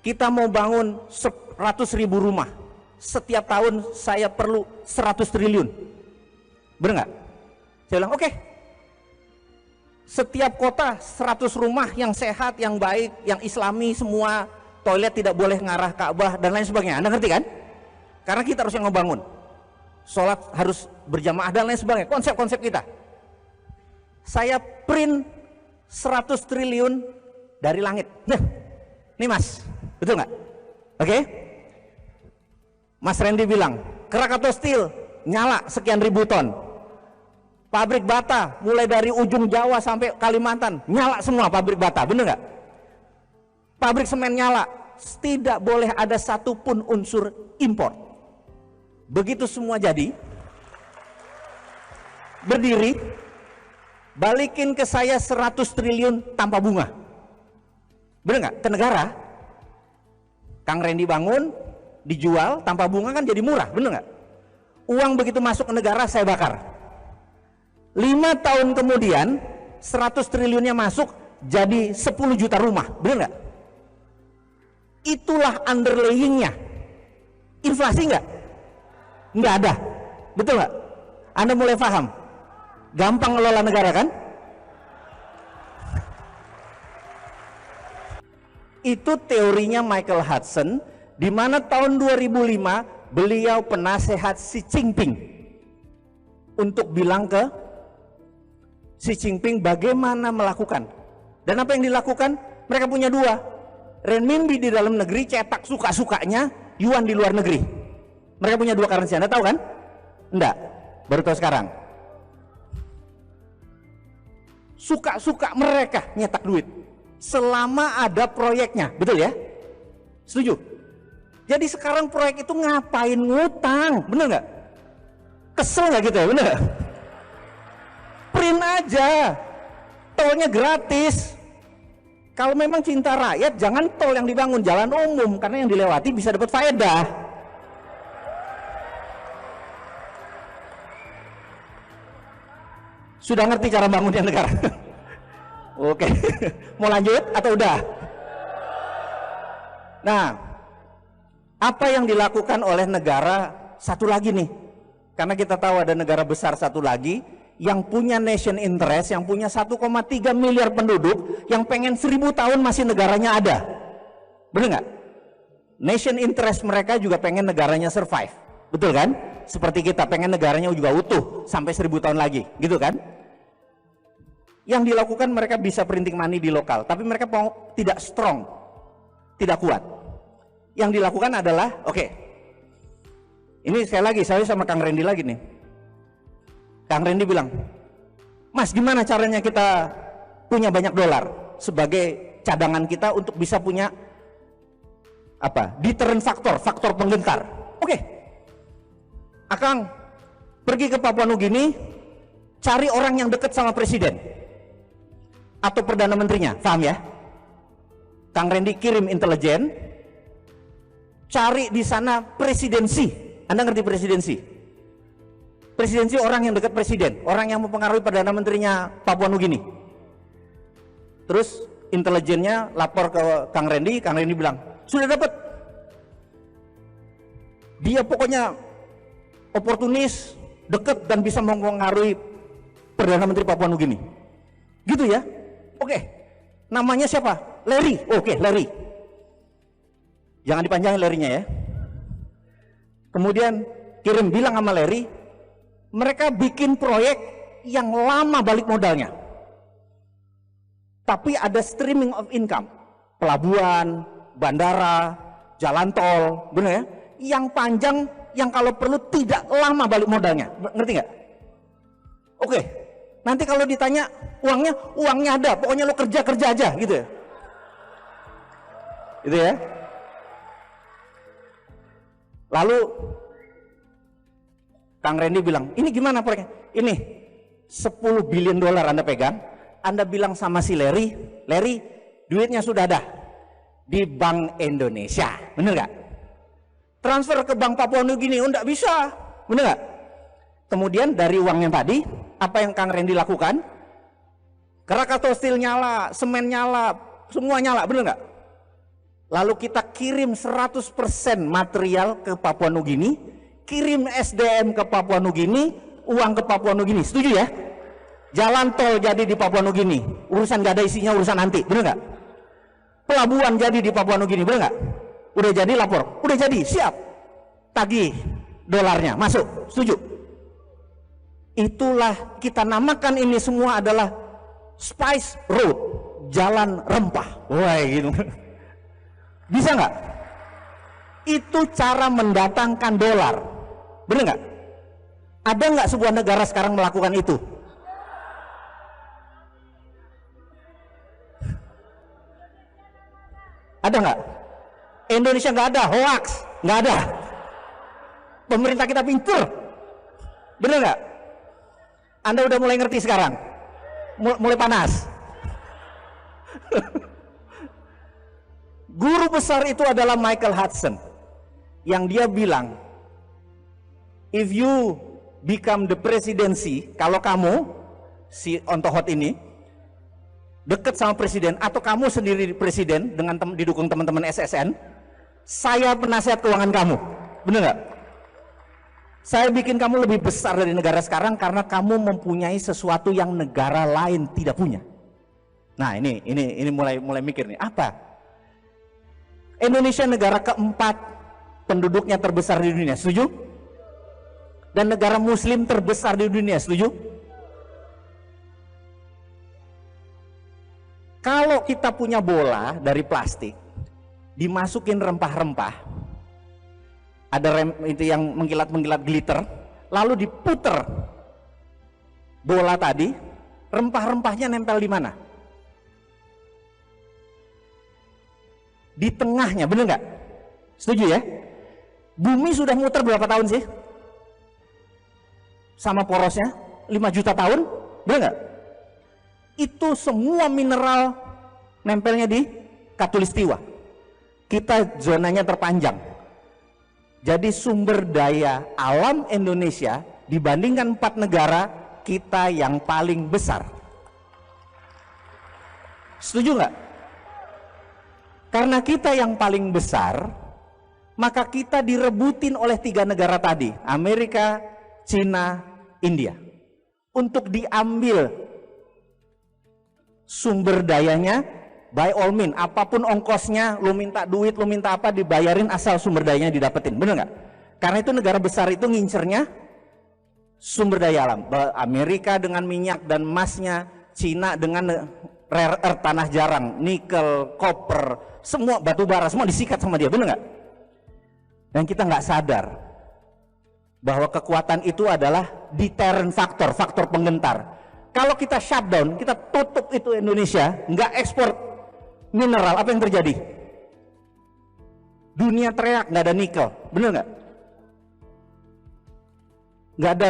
kita mau bangun 100.000 rumah. Setiap tahun saya perlu 100 triliun. Bener nggak? Saya bilang, oke. Setiap kota 100 rumah yang sehat, yang baik, yang islami semua, toilet tidak boleh ngarah Ka'bah dan lain sebagainya. Anda ngerti kan? Karena kita harus yang ngebangun. Sholat harus berjamaah dan lain sebagainya. Konsep-konsep kita. Saya print 100 triliun dari langit. Nah, ini Mas, betul nggak? Oke? Mas Randy bilang, Krakatau Steel nyala sekian ribu ton. Pabrik bata mulai dari ujung Jawa sampai Kalimantan nyala semua pabrik bata, bener nggak? Pabrik semen nyala, tidak boleh ada satupun unsur impor. Begitu semua jadi, berdiri, balikin ke saya 100 triliun tanpa bunga. Bener nggak? Ke negara. Kang Randy bangun, dijual tanpa bunga kan jadi murah, bener nggak? Uang begitu masuk ke negara saya bakar. 5 tahun kemudian 100 triliunnya masuk jadi 10 juta rumah, bener nggak? Itulah underlayingnya. Inflasi nggak? Nggak ada, betul nggak? Anda mulai paham? Gampang ngelola negara kan? Itu teorinya Michael Hudson, di mana tahun 2005 beliau penasehat Xi Jinping untuk bilang ke Xi Jinping bagaimana melakukan. Dan apa yang dilakukan? Mereka punya dua, renminbi di dalam negeri cetak suka-sukanya, yuan di luar negeri. Mereka punya dua currency. Anda tahu kan? Enggak, baru tahu sekarang. Suka-suka mereka nyetak duit selama ada proyeknya, betul ya? Setuju? Jadi sekarang proyek itu ngapain ngutang, bener nggak? Kesel nggak gitu ya, bener nggak? Print aja, tolnya gratis. Kalau memang cinta rakyat, jangan tol yang dibangun, jalan umum, karena yang dilewati bisa dapat faedah. Sudah ngerti cara bangunnya negara? Oke, mau lanjut atau udah? Nah, apa yang dilakukan oleh negara satu lagi nih? Karena kita tahu ada negara besar satu lagi yang punya nation interest, yang punya 1,3 miliar penduduk, yang pengen 1000 tahun masih negaranya ada. Bener nggak? Nation interest mereka juga pengen negaranya survive, betul kan? Seperti kita pengen negaranya juga utuh sampai 1000 tahun lagi, gitu kan? Yang dilakukan mereka bisa printing money di lokal, tapi mereka tidak strong, tidak kuat. Yang dilakukan adalah, oke, ini sekali lagi saya sama Kang Randy lagi nih. Kang Randy bilang, Mas, gimana caranya kita punya banyak dolar sebagai cadangan kita untuk bisa punya apa? Deterrent faktor, faktor penggentar. Oke, Akang pergi ke Papua Nugini, cari orang yang dekat sama presiden atau perdana menterinya, paham ya? Kang Randy kirim intelijen, cari di sana presidensi. Anda ngerti presidensi? Presidensi orang yang dekat presiden, orang yang mempengaruhi perdana menterinya Papua Nugini. Terus intelijennya lapor ke Kang Randy bilang, sudah dapat. Dia pokoknya oportunis, dekat dan bisa mempengaruhi Perdana Menteri Papua Nugini. Gitu ya. Oke. Namanya siapa? Larry. Oke, Larry. Jangan dipanjangin Larry-nya ya. Kemudian bilang sama Larry, mereka bikin proyek yang lama balik modalnya. Tapi ada streaming of income. Pelabuhan, bandara, jalan tol, bener ya? Yang panjang, yang kalau perlu tidak lama balik modalnya. Ngerti nggak? Oke, nanti kalau ditanya uangnya ada, pokoknya lo kerja aja gitu ya. Gitu ya. Lalu Kang Randy bilang, ini gimana proyeknya? Ini 10 billion dolar Anda pegang, Anda bilang sama si Larry, duitnya sudah ada di Bank Indonesia, bener nggak? Transfer ke Bank Papua Nugini, enggak bisa, bener nggak? Kemudian dari uangnya tadi, apa yang Kang Randy lakukan? Krakatau Steel nyala, semen nyala, semua nyala, bener nggak? Lalu kita kirim 100% material ke Papua Nugini, kirim SDM ke Papua Nugini, uang ke Papua Nugini, setuju ya? Jalan tol jadi di Papua Nugini, urusan gak ada isinya, urusan nanti, bener nggak? Pelabuhan jadi di Papua Nugini, bener nggak? Udah jadi lapor, udah jadi, siap, tagih dolarnya, masuk, setuju? Itulah kita namakan ini semua adalah Spice Road, jalan rempah, wah gitu. Bisa nggak? Itu cara mendatangkan dolar, bener nggak? Ada nggak sebuah negara sekarang melakukan itu? Ada nggak? Indonesia nggak ada, hoax, nggak ada. Pemerintah kita pintar, bener nggak? Anda udah mulai ngerti sekarang, mulai panas. Guru besar itu adalah Michael Hudson, yang dia bilang, if you become the presidency, kalau kamu si Ontohot ini deket sama presiden, atau kamu sendiri presiden dengan didukung teman-teman SSN, saya penasihat keuangan kamu, bener nggak? Saya bikin kamu lebih besar dari negara sekarang karena kamu mempunyai sesuatu yang negara lain tidak punya. Nah ini mulai mikir nih, apa? Indonesia negara keempat penduduknya terbesar di dunia, setuju? Dan negara muslim terbesar di dunia, setuju? Kalau kita punya bola dari plastik, dimasukin rempah-rempah, ada itu yang mengkilat-mengkilat glitter, lalu diputer bola tadi, rempah-rempahnya nempel di mana? Di tengahnya, bener nggak? Setuju ya? Bumi sudah muter berapa tahun sih? Sama porosnya 5 juta tahun, bener nggak? Itu semua mineral nempelnya di Katulistiwa. Kita zonanya terpanjang. Jadi sumber daya alam Indonesia dibandingkan 4 negara, kita yang paling besar. Setuju nggak? Karena kita yang paling besar, maka kita direbutin oleh 3 negara tadi, Amerika, Cina, India, untuk diambil sumber dayanya. By all means, apapun ongkosnya, lu minta duit, lu minta apa, dibayarin asal sumber dayanya didapetin, bener nggak? Karena itu negara besar itu ngincernya sumber daya alam. Amerika dengan minyak dan emasnya, Cina dengan rare earth, tanah jarang, nikel, koper, semua batu bara, semua disikat sama dia, bener nggak? Dan kita nggak sadar bahwa kekuatan itu adalah deterrent faktor, faktor penggentar. Kalau kita shutdown, kita tutup itu Indonesia, nggak ekspor mineral, apa yang terjadi? Dunia teriak, nggak ada nikel, bener nggak? Nggak ada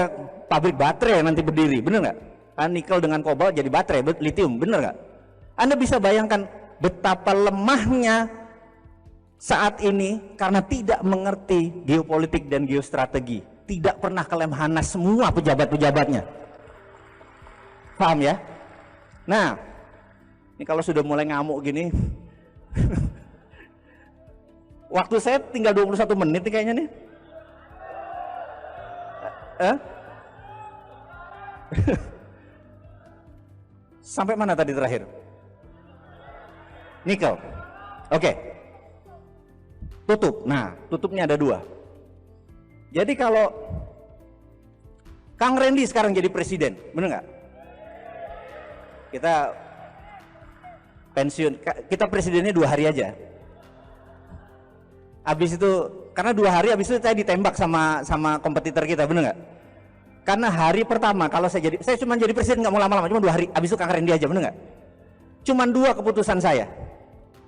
pabrik baterai nanti berdiri, bener nggak? Kan nikel dengan kobalt jadi baterai, lithium, bener nggak? Anda bisa bayangkan betapa lemahnya saat ini karena tidak mengerti geopolitik dan geostrategi, tidak pernah ke Lemhanas semua pejabat-pejabatnya. Paham ya? Nah, ini kalau sudah mulai ngamuk gini, waktu saya tinggal 21 menit nih kayaknya nih. Sampai mana tadi terakhir? Nikel. Oke. Tutup. Nah, tutupnya ada 2. Jadi kalau Kang Randy sekarang jadi presiden, bener nggak? Kita pensiun, kita presidennya 2 hari aja. Habis itu, karena 2 hari habis itu saya ditembak sama kompetitor kita, bener nggak? Karena hari pertama kalau saya cuma jadi presiden nggak mau lama-lama, cuma 2 hari. Habis itu Kang Randy aja, bener nggak? Cuman 2 keputusan saya.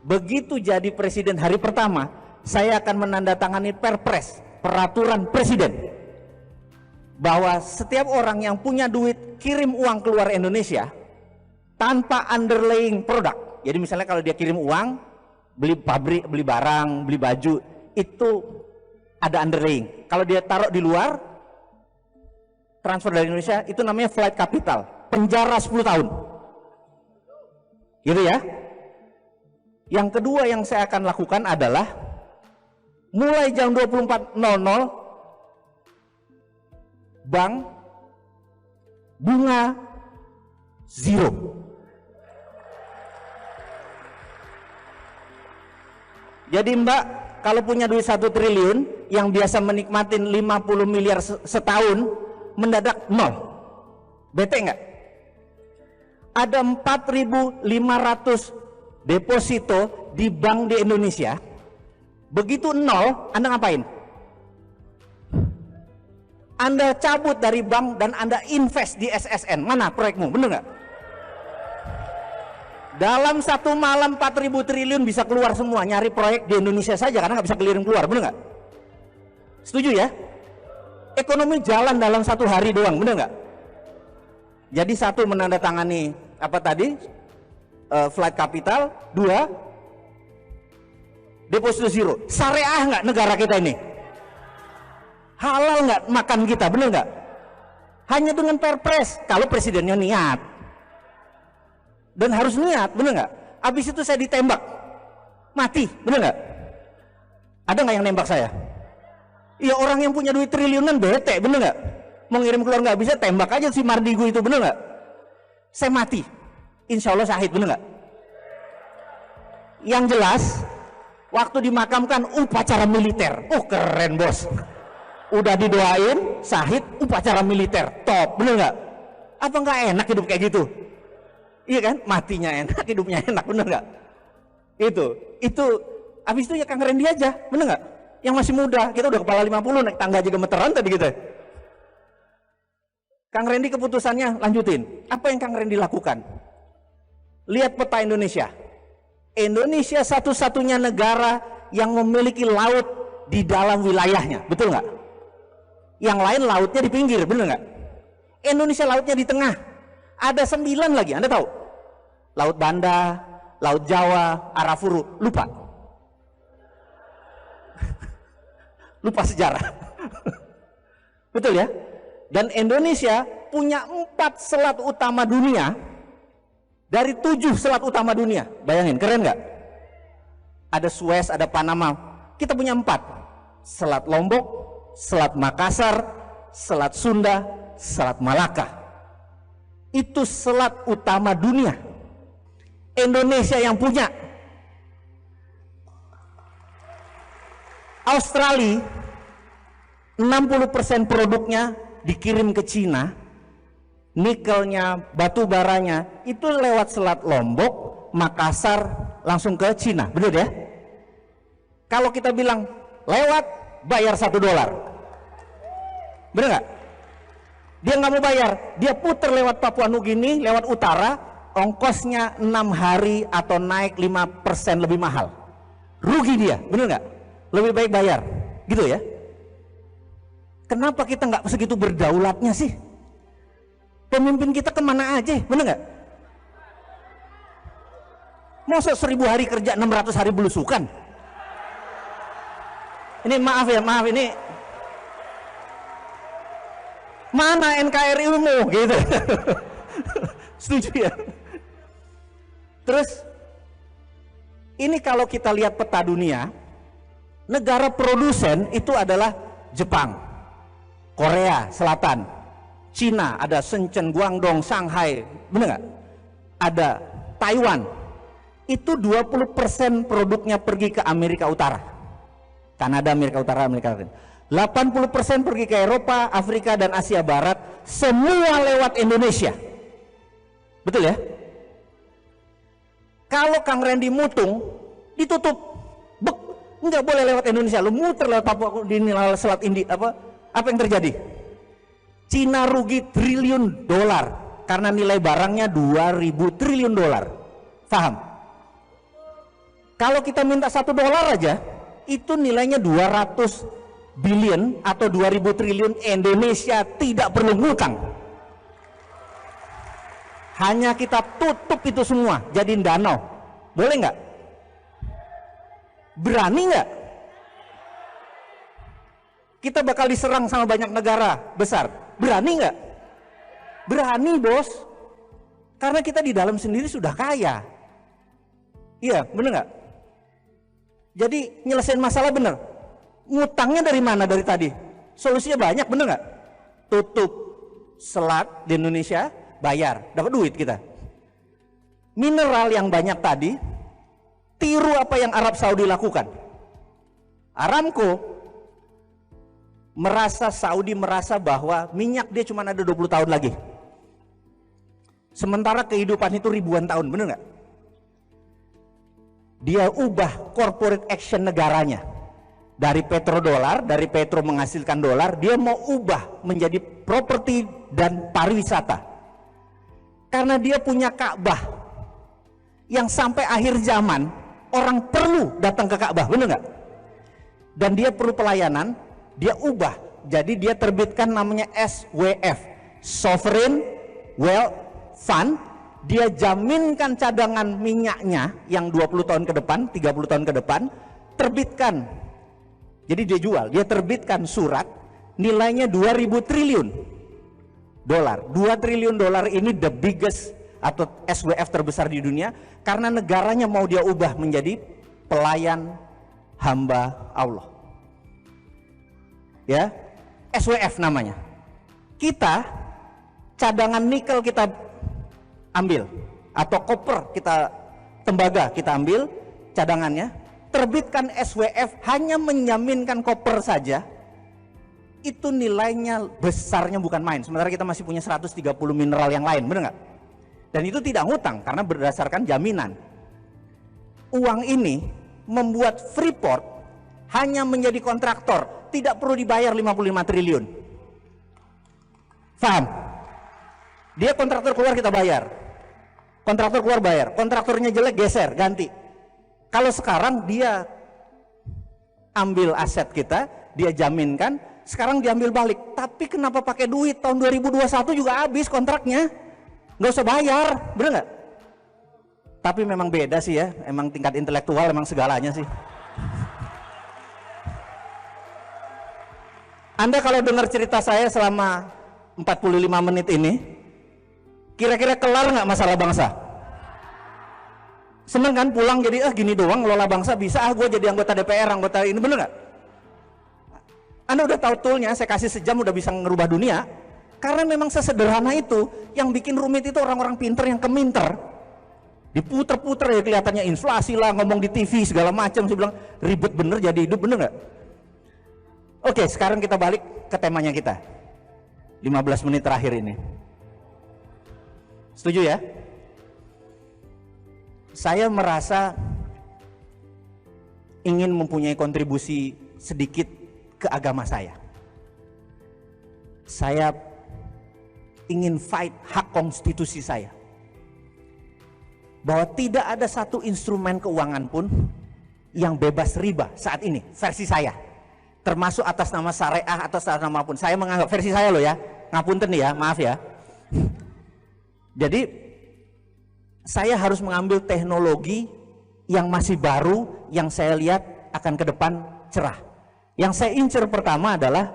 Begitu jadi presiden hari pertama, saya akan menandatangani perpres, peraturan presiden, bahwa setiap orang yang punya duit kirim uang keluar Indonesia tanpa underlying produk. Jadi misalnya kalau dia kirim uang, beli pabrik, beli barang, beli baju, itu ada underlying. Kalau dia taruh di luar, transfer dari Indonesia, itu namanya flight capital, penjara 10 tahun. Gitu ya. Yang kedua yang saya akan lakukan adalah mulai jam 24.00 bank bunga 0. Jadi Mbak kalau punya duit 1 triliun yang biasa menikmatin 50 miliar setahun, mendadak 0. Bete nggak? Ada 4.500 deposito di bank di Indonesia. Begitu 0, Anda ngapain? Anda cabut dari bank dan Anda invest di SSN. Mana proyekmu? Bener nggak? Dalam 1 malam 4.000 triliun bisa keluar semua. Nyari proyek di Indonesia saja karena nggak bisa keliling keluar. Bener nggak? Setuju ya? Ekonomi jalan dalam 1 hari doang. Bener nggak? Jadi 1 menandatangani apa tadi? Flight capital. 2 deposito 0. Syariah nggak negara kita ini? Halal nggak makan kita? Bener nggak? Hanya dengan perpres kalau presidennya niat, dan harus niat, bener nggak? Habis itu saya ditembak mati, bener nggak? Ada nggak yang nembak saya? Iya, orang yang punya duit triliunan bete, bener nggak? Mau ngirim keluar nggak bisa, tembak aja si Mardigu itu, bener nggak? Saya mati, insya Allah syahid, bener nggak? Yang jelas waktu dimakamkan upacara militer. Keren bos, udah didoain syahid, upacara militer top, bener nggak? Apa nggak enak hidup kayak gitu? Iya kan, matinya enak, hidupnya enak, bener nggak? Itu habis itu ya Kang Randy aja, bener nggak? Yang masih muda, kita udah kepala 50, naik tangga aja gemeteran tadi kita. Kang Randy keputusannya lanjutin. Apa yang Kang Randy lakukan? Lihat peta Indonesia. Indonesia satu-satunya negara yang memiliki laut di dalam wilayahnya, betul nggak? Yang lain lautnya di pinggir, bener nggak? Indonesia lautnya di tengah. Ada 9 lagi, Anda tahu? Laut Banda, Laut Jawa, Arafuru, lupa. Lupa sejarah. Betul ya? Dan Indonesia punya 4 selat utama dunia dari 7 selat utama dunia. Bayangin, keren nggak? Ada Suez, ada Panama. Kita punya 4. Selat Lombok, Selat Makassar, Selat Sunda, Selat Malaka. Itu selat utama dunia. Indonesia yang punya. Australia 60% produknya dikirim ke Cina. Nikelnya, batu baranya itu lewat Selat Lombok, Makassar langsung ke Cina, benar ya? Kalau kita bilang lewat, bayar $1, benar nggak? Dia nggak mau bayar, dia puter lewat Papua Nugini, lewat utara, ongkosnya 6 hari atau naik 5% lebih mahal. Rugi dia, benar nggak? Lebih baik bayar, gitu ya? Kenapa kita nggak segitu berdaulatnya sih? Pemimpin kita kemana aja, bener nggak? Masa 1000 hari kerja, 600 hari belusukan? Ini maaf ya, ini mana NKRI-mu gitu. Setuju ya? Terus ini kalau kita lihat peta dunia, negara produsen itu adalah Jepang, Korea Selatan, Cina, ada Shenzhen, Guangdong, Shanghai, bener nggak? ada Taiwan, itu 20% produknya pergi ke Amerika Utara, Kanada, Amerika Utara, Amerika Latin. 80% pergi ke Eropa, Afrika, dan Asia Barat, semua lewat Indonesia. Betul ya? Kalau Kang Randy mutung, ditutup, nggak boleh lewat Indonesia, lu muter lewat Papua di Selat Indi, apa yang terjadi? Cina rugi triliun dolar karena nilai barangnya 2000 triliun dolar. Paham? Kalau kita minta $1 aja, itu nilainya 200 billion atau 2000 triliun. Indonesia tidak perlu ngutang, hanya kita tutup itu semua jadiin danau. Boleh nggak? Berani nggak? Kita bakal diserang sama banyak negara besar, berani nggak? Berani, bos, karena kita di dalam sendiri sudah kaya. Iya, bener nggak? Jadi nyelesain masalah bener. Ngutangnya dari mana dari tadi? Solusinya banyak, bener nggak? Tutup selat di Indonesia, bayar, dapat duit kita. Mineral yang banyak tadi, tiru apa yang Arab Saudi lakukan. Aramco Saudi merasa bahwa minyak dia cuma ada 20 tahun lagi. Sementara kehidupan itu ribuan tahun, bener nggak? Dia ubah corporate action negaranya. Dari petrodolar, dari petro menghasilkan dolar, dia mau ubah menjadi properti dan pariwisata. Karena dia punya Ka'bah yang sampai akhir zaman orang perlu datang ke Ka'bah, benar nggak? Dan dia perlu pelayanan, dia ubah. Jadi dia terbitkan namanya SWF, Sovereign Wealth Fund. Dia jaminkan cadangan minyaknya yang 20 tahun ke depan, 30 tahun ke depan, terbitkan. Jadi dia jual, dia terbitkan surat nilainya 2000 triliun dolar. 2 triliun dolar ini the biggest atau SWF terbesar di dunia karena negaranya mau dia ubah menjadi pelayan hamba Allah. Ya, SWF namanya. Kita cadangan nikel kita ambil atau koper kita, tembaga kita ambil cadangannya, terbitkan SWF hanya menjaminkan koper saja, itu nilainya besarnya bukan main. Sementara kita masih punya 130 mineral yang lain, benar nggak? Dan itu tidak ngutang karena berdasarkan jaminan. Uang ini membuat Freeport hanya menjadi kontraktor, tidak perlu dibayar 55 triliun. Paham? Dia kontraktor keluar kita bayar, kontraktor keluar bayar, kontraktornya jelek geser ganti. Kalau sekarang dia ambil aset kita, dia jaminkan, sekarang diambil balik. Tapi kenapa pakai duit? Tahun 2021 juga habis kontraknya, nggak usah bayar, bener nggak? Tapi memang beda sih ya, emang tingkat intelektual emang segalanya sih. Anda kalau dengar cerita saya selama 45 menit ini, kira-kira kelar nggak masalah bangsa? Seneng kan pulang jadi gini doang ngelola bangsa bisa, gue jadi anggota DPR, anggota ini, bener nggak? Anda udah tahu toolnya, saya kasih sejam udah bisa ngerubah dunia. Karena memang sesederhana itu. Yang bikin rumit itu orang-orang pinter yang keminter, diputer-puter ya kelihatannya inflasi lah, ngomong di TV segala macam. Saya bilang ribet bener jadi hidup, bener nggak? Oke, sekarang kita balik ke temanya kita 15 menit terakhir ini. Setuju ya? Saya merasa ingin mempunyai kontribusi sedikit ke agama saya. Saya ingin fight hak konstitusi saya, bahwa tidak ada satu instrumen keuangan pun yang bebas riba saat ini, versi saya, termasuk atas nama syariah atau atas nama apapun. Saya menganggap versi saya loh ya, ngapunten nih ya, maaf ya. Jadi saya harus mengambil teknologi yang masih baru, yang saya lihat akan ke depan cerah. Yang saya incer pertama adalah,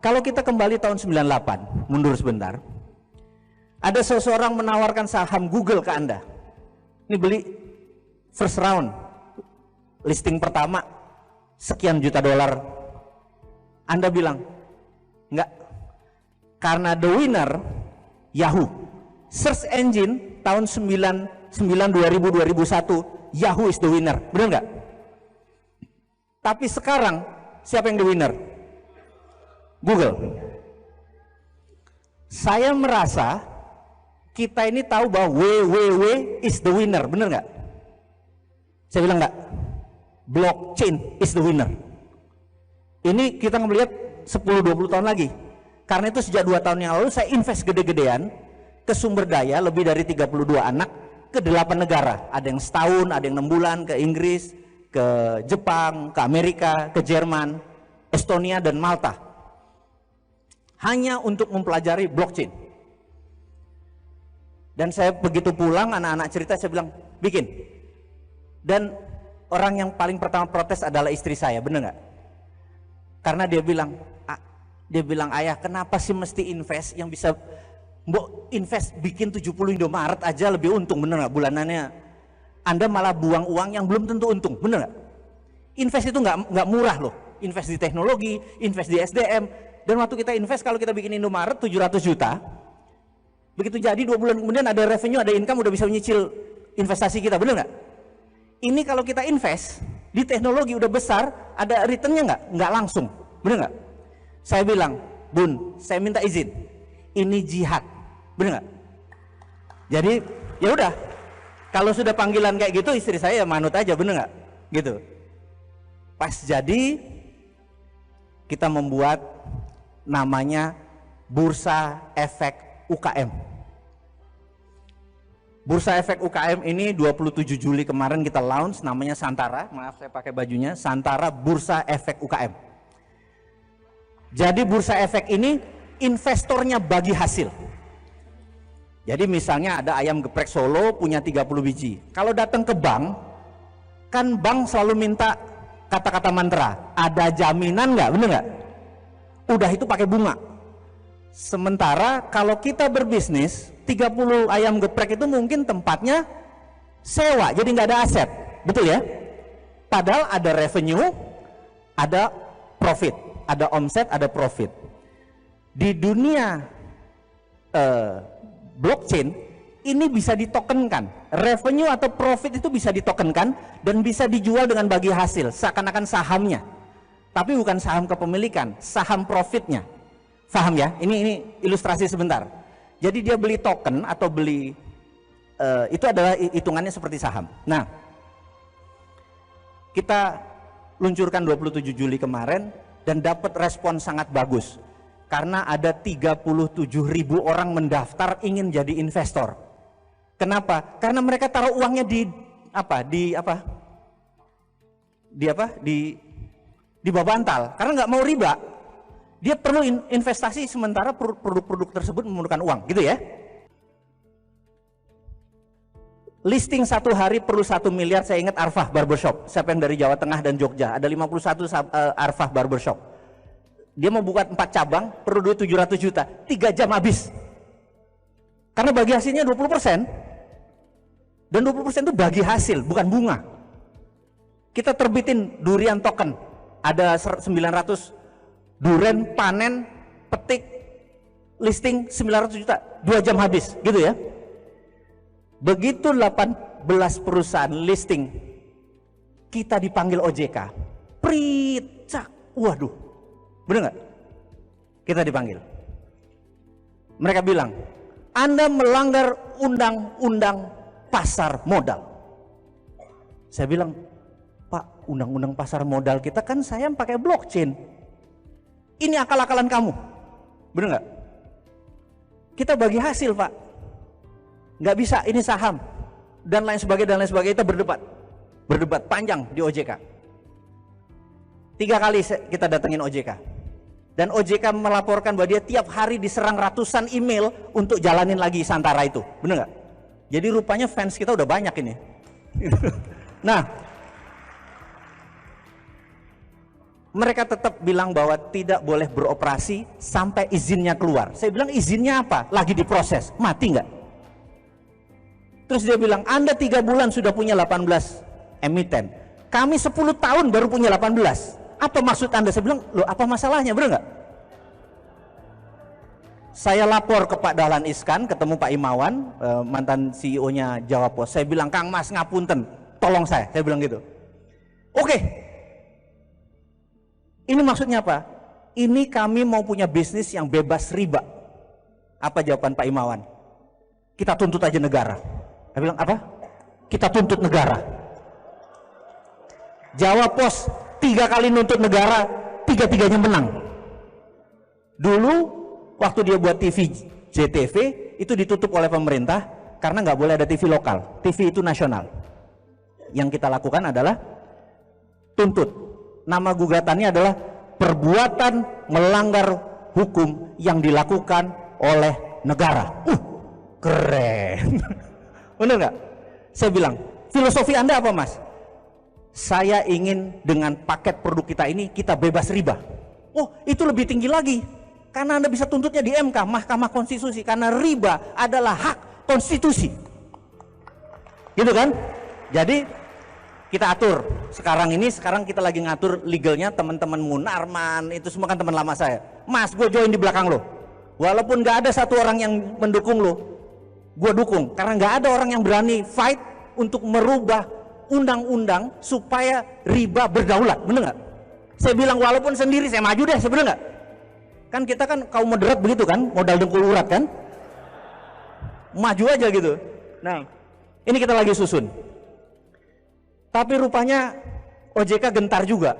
kalau kita kembali tahun 98, mundur sebentar, ada seseorang menawarkan saham Google ke Anda. Ini beli first round, listing pertama, sekian juta dolar. Anda bilang, enggak, karena the winner, Yahoo, search engine tahun 2001 Yahoo is the winner, benar nggak? Tapi sekarang siapa yang the winner? Google. Saya merasa kita ini tahu bahwa www is the winner, benar nggak? Saya bilang nggak? Blockchain is the winner. Ini kita melihat 10-20 tahun lagi. Karena itu sejak 2 tahun yang lalu saya invest gede-gedean ke sumber daya lebih dari 32 anak ke 8 negara. Ada yang setahun, ada yang 6 bulan ke Inggris, ke Jepang, ke Amerika, ke Jerman, Estonia dan Malta. Hanya untuk mempelajari blockchain. Dan saya begitu pulang, anak-anak cerita, saya bilang bikin. Dan orang yang paling pertama protes adalah istri saya, bener nggak? Karena dia bilang, ayah kenapa sih mesti invest yang bisa mbok invest bikin 70 Indomaret aja lebih untung, bener nggak bulanannya? Anda malah buang uang yang belum tentu untung, bener nggak? Invest itu nggak murah loh. Invest di teknologi, invest di SDM. Dan waktu kita invest, kalau kita bikin Indomaret 700 juta, begitu jadi 2 bulan kemudian ada revenue, ada income, udah bisa menyicil investasi kita, bener nggak? Ini kalau kita invest di teknologi udah besar, ada returnnya nggak langsung, bener nggak? Saya bilang, Bun, saya minta izin, ini jihad, bener nggak? Jadi ya udah, kalau sudah panggilan kayak gitu, istri saya ya manut aja, bener nggak? Gitu. Pas jadi kita membuat namanya Bursa Efek UKM. Bursa Efek UKM ini 27 Juli kemarin kita launch, namanya Santara. Maaf saya pakai bajunya, Santara Bursa Efek UKM. Jadi Bursa Efek ini investornya bagi hasil. Jadi misalnya ada ayam geprek Solo punya 30 biji. Kalau datang ke bank, kan bank selalu minta kata-kata mantra. Ada jaminan nggak? Bener nggak? Udah itu pakai bunga. Sementara kalau kita berbisnis 30 ayam geprek itu mungkin tempatnya sewa, jadi nggak ada aset, betul ya? Padahal ada revenue, ada profit, ada omset, ada profit. Di dunia blockchain ini bisa ditokenkan, revenue atau profit itu bisa ditokenkan dan bisa dijual dengan bagi hasil, seakan-akan sahamnya, tapi bukan saham kepemilikan, saham profitnya. Paham ya? Ini ilustrasi sebentar. Jadi dia beli token atau beli itu adalah hitungannya seperti saham. Nah, kita luncurkan 27 Juli kemarin dan dapat respon sangat bagus karena ada 37.000 orang mendaftar ingin jadi investor. Kenapa? Karena mereka taruh uangnya di bawah bantal karena nggak mau riba. Dia perlu investasi sementara produk-produk tersebut memerlukan uang, gitu ya. Listing 1 hari perlu 1 miliar, saya ingat Arfah Barbershop. Siapa yang dari Jawa Tengah dan Jogja, ada 51 Arfah Barbershop. Dia mau buka 4 cabang, perlu duit 700 juta, 3 jam habis. Karena bagi hasilnya 20%. Dan 20% itu bagi hasil, bukan bunga. Kita terbitin durian token, ada 900 duren, panen, petik, listing 900 juta, 2 jam habis, gitu ya. Begitu 18 perusahaan listing, kita dipanggil OJK. Prit, waduh, bener nggak? Kita dipanggil. Mereka bilang, Anda melanggar undang-undang pasar modal. Saya bilang, Pak, undang-undang pasar modal kita kan saya pakai blockchain. Ini akal-akalan kamu, bener nggak? Kita bagi hasil, Pak. Nggak bisa, ini saham dan lain sebagainya. Kita berdebat panjang di OJK. 3 kali kita datengin OJK, dan OJK melaporkan bahwa dia tiap hari diserang ratusan email untuk jalanin lagi Santara itu, bener nggak? Jadi rupanya fans kita udah banyak ini. Nah, mereka tetap bilang bahwa tidak boleh beroperasi sampai izinnya keluar. Saya bilang, izinnya apa? Lagi diproses, mati nggak? Terus dia bilang, Anda 3 bulan sudah punya 18 emiten. Kami 10 tahun baru punya 18. Apa maksud Anda? Saya bilang, loh apa masalahnya, bener nggak? Saya lapor ke Pak Dahlan Iskan, ketemu Pak Imawan, mantan CEO-nya Jawa Pos. Saya bilang, Kang Mas ngapunten, tolong saya bilang gitu. Oke. Ini maksudnya apa? Ini kami mau punya bisnis yang bebas riba. Apa jawaban Pak Imawan? Kita tuntut aja negara. Saya bilang, apa? Kita tuntut negara. Jawa Pos 3 kali nuntut negara, 3-3-nya menang. Dulu waktu dia buat TV JTV itu ditutup oleh pemerintah karena nggak boleh ada TV lokal. TV itu nasional. Yang kita lakukan adalah tuntut. Nama gugatannya adalah perbuatan melanggar hukum yang dilakukan oleh negara. Keren. Bener nggak? Saya bilang, filosofi Anda apa, Mas? Saya ingin dengan paket produk kita ini kita bebas riba. Oh, itu lebih tinggi lagi. Karena Anda bisa tuntutnya di MK, Mahkamah Konstitusi. Karena riba adalah hak konstitusi. Gitu kan? Jadi kita atur. Sekarang kita lagi ngatur legalnya teman-teman Munarman. Itu semua kan teman lama saya. Mas, gue join di belakang lo. Walaupun gak ada satu orang yang mendukung lo, gue dukung. Karena gak ada orang yang berani fight untuk merubah undang-undang supaya riba berdaulat. Bener gak? Saya bilang walaupun sendiri saya maju deh, bener gak? Kan kita kan kaum moderat begitu kan, modal dengkul urat kan, maju aja gitu. Nah, ini kita lagi susun. Tapi rupanya OJK gentar juga.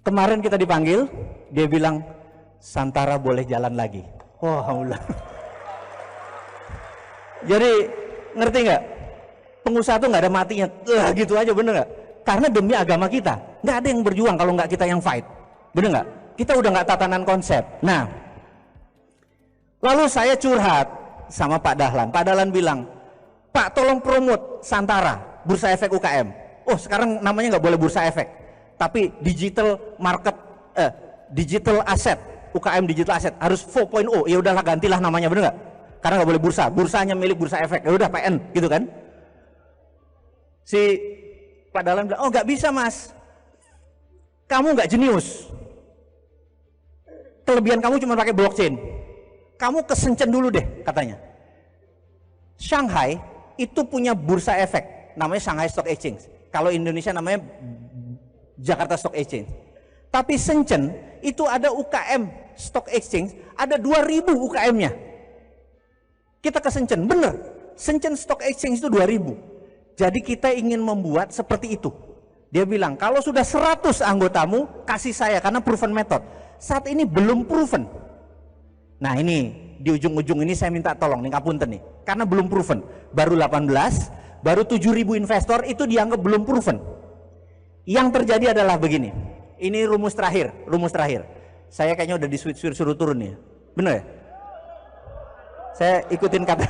Kemarin kita dipanggil, dia bilang Santara boleh jalan lagi. Oh, alhamdulillah. Jadi ngerti nggak? Pengusaha tuh nggak ada matinya, gitu aja, bener nggak? Karena demi agama kita, nggak ada yang berjuang kalau nggak kita yang fight, bener nggak? Kita udah nggak tatanan konsep. Nah, lalu saya curhat sama Pak Dahlan. Pak Dahlan bilang, Pak tolong promote Santara, Bursa Efek UKM. Oh sekarang namanya nggak boleh Bursa Efek, tapi digital market, digital asset, UKM digital asset harus 4.0. Ya udahlah gantilah namanya, bener nggak? Karena nggak boleh bursa, bursanya milik Bursa Efek. Ya udah PN, gitu kan? Si Pak Dahlan bilang, oh nggak bisa Mas, kamu nggak jenius. Kelebihan kamu cuma pakai blockchain. Kamu kesencen dulu deh, katanya. Shanghai itu punya bursa efek, namanya Shanghai Stock Exchange. Kalau Indonesia namanya Jakarta Stock Exchange. Tapi Shenzhen itu ada UKM Stock Exchange, ada 2000 UKM-nya. Kita ke Shenzhen, bener. Shenzhen Stock Exchange itu 2000. Jadi kita ingin membuat seperti itu. Dia bilang, kalau sudah 100 anggotamu, kasih saya, karena proven method. Saat ini belum proven. Nah ini, di ujung-ujung ini saya minta tolong nih, ngapunten nih. Karena belum proven. Baru 18, baru 7.000 investor, itu dianggap belum proven. Yang terjadi adalah begini. Ini rumus terakhir. Saya kayaknya udah suruh turun nih. Bener ya? Saya ikutin kata.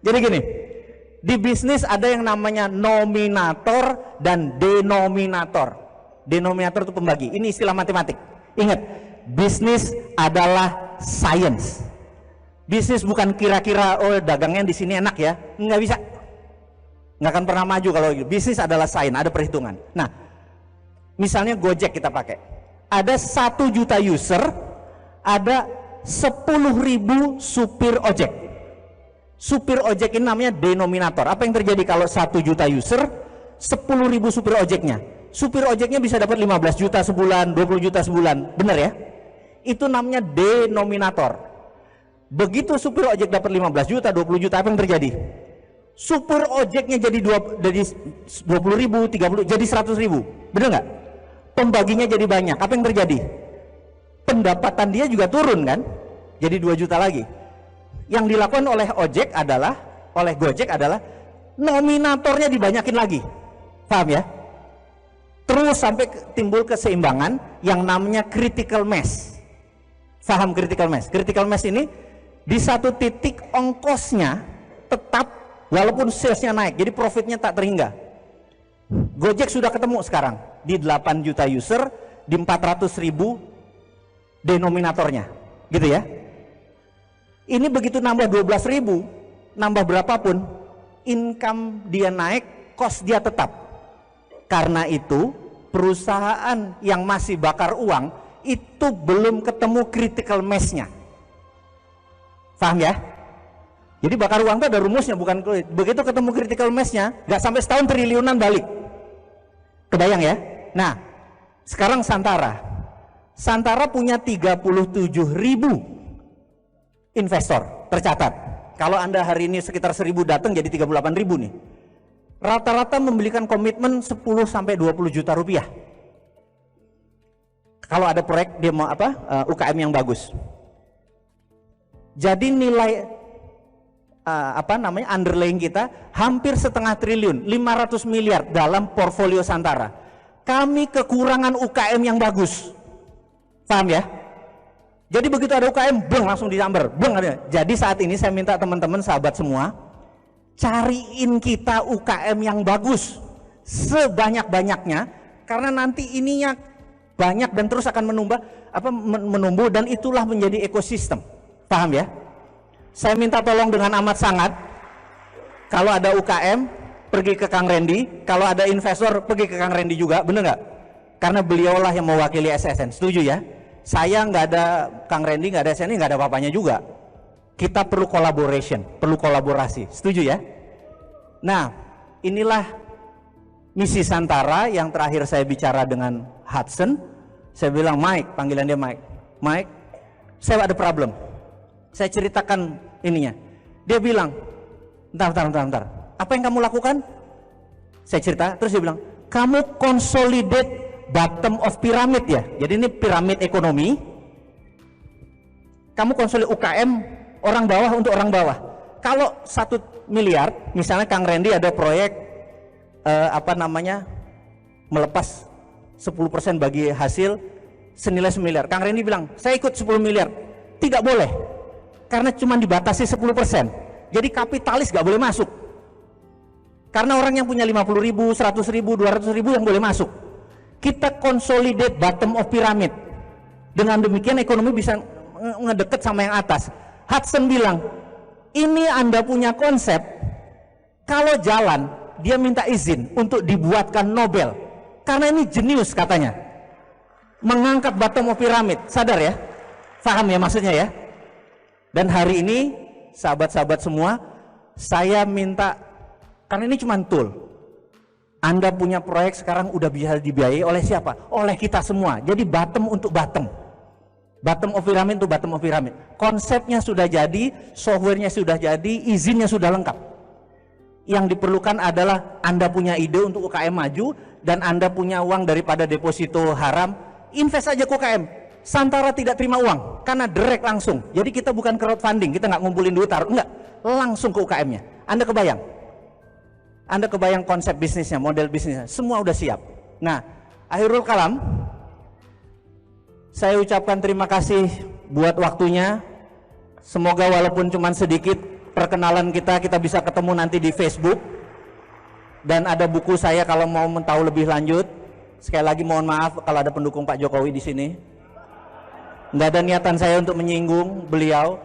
Jadi gini, di bisnis ada yang namanya nominator dan denominator. Denominator itu pembagi. Ini istilah matematik. Ingat, bisnis adalah science. Bisnis bukan kira-kira oh dagangnya di sini enak ya, nggak bisa, nggak akan pernah maju kalau gitu. Bisnis adalah science, ada perhitungan. Nah, misalnya Gojek kita pakai, ada 1 juta user, ada 10.000 supir ojek. Supir ojek ini namanya denominator. Apa yang terjadi kalau 1 juta user, 10.000 supir ojeknya? Supir ojeknya bisa dapat 15 juta sebulan, 20 juta sebulan, benar ya? Itu namanya denominator. Begitu supir ojek dapat 15 juta, 20 juta, apa yang terjadi? Supir ojeknya jadi 20.000, 30, jadi 100.000, benar nggak? Pembaginya jadi banyak, apa yang terjadi? Pendapatan dia juga turun kan? Jadi 2 juta lagi. Yang dilakukan oleh Gojek adalah nominatornya dibanyakin lagi, paham ya? Terus sampai timbul keseimbangan yang namanya critical mass. Paham critical mass? Critical mass ini di satu titik ongkosnya tetap walaupun salesnya naik, jadi profitnya tak terhingga. Gojek sudah ketemu sekarang di 8 juta user, di 400.000 denominatornya, gitu ya. Ini begitu nambah 12.000, nambah berapapun, income dia naik, cost dia tetap. Karena itu perusahaan yang masih bakar uang itu belum ketemu critical mass-nya. Paham ya? Jadi bakar uang itu ada rumusnya, bukan begitu ketemu critical mass-nya, nggak sampai setahun triliunan balik. Kebayang ya? Nah, sekarang Santara. Santara punya 37.000 investor tercatat. Kalau Anda hari ini sekitar 1.000 datang jadi 38.000 nih. Rata-rata memberikan komitmen 10 sampai 20 juta rupiah. Kalau ada proyek dia mau UKM yang bagus. Jadi nilai underlying kita hampir setengah triliun, 500 miliar dalam portfolio Santara. Kami kekurangan UKM yang bagus. Paham ya? Jadi begitu ada UKM, beng langsung disamber, beng ada. Jadi saat ini saya minta teman-teman sahabat semua, cariin kita UKM yang bagus sebanyak-banyaknya, karena nanti ininya banyak dan terus akan menumbuh dan itulah menjadi ekosistem. Paham ya? Saya minta tolong dengan amat sangat, kalau ada UKM pergi ke Kang Randy, kalau ada investor pergi ke Kang Randy juga, bener nggak? Karena beliaulah yang mewakili SSN. Setuju ya? Saya nggak ada Kang Randy, nggak ada SSN, nggak ada apa-apanya juga. Kita perlu collaboration, perlu kolaborasi. Setuju ya? Nah, inilah misi Santara yang terakhir saya bicara dengan Hudson. Saya bilang, Mike, panggilan dia Mike. Mike, saya ada problem. Saya ceritakan ininya. Dia bilang, bentar. Apa yang kamu lakukan? Saya cerita, terus dia bilang, kamu consolidate bottom of pyramid ya. Jadi ini piramid ekonomi. Kamu konsolidasi UKM orang bawah untuk orang bawah. Kalau 1 miliar, misalnya Kang Randy ada proyek melepas 10% bagi hasil senilai 1 miliar. Kang Randy bilang, saya ikut 10 miliar. Tidak boleh, karena cuma dibatasi 10%. Jadi kapitalis gak boleh masuk. Karena orang yang punya 50.000, 100.000, 200.000 yang boleh masuk. Kita consolidate bottom of pyramid. Dengan demikian ekonomi bisa ngedeket sama yang atas. Hudson bilang, ini Anda punya konsep, kalau jalan dia minta izin untuk dibuatkan Nobel. Karena ini jenius katanya. Mengangkat bottom of pyramid. Sadar ya? Paham ya maksudnya ya? Dan hari ini sahabat-sahabat semua, saya minta, karena ini cuma tool. Anda punya proyek sekarang udah bisa dibiayai oleh siapa? Oleh kita semua. Jadi bottom untuk bottom. Bottom of pyramid untuk bottom of pyramid. Konsepnya sudah jadi, softwarenya sudah jadi, izinnya sudah lengkap. Yang diperlukan adalah Anda punya ide untuk UKM maju, dan Anda punya uang daripada deposito haram, invest aja ke UKM. Santara tidak terima uang, karena direct langsung. Jadi kita bukan crowdfunding, kita nggak ngumpulin duit taruh, enggak. Langsung ke UKM-nya. Anda kebayang? Anda kebayang konsep bisnisnya, model bisnisnya, semua udah siap. Nah, akhirul kalam, saya ucapkan terima kasih buat waktunya. Semoga walaupun cuma sedikit perkenalan kita bisa ketemu nanti di Facebook. Dan ada buku saya kalau mau tahu lebih lanjut. Sekali lagi mohon maaf kalau ada pendukung Pak Jokowi di sini. Nggak ada niatan saya untuk menyinggung beliau.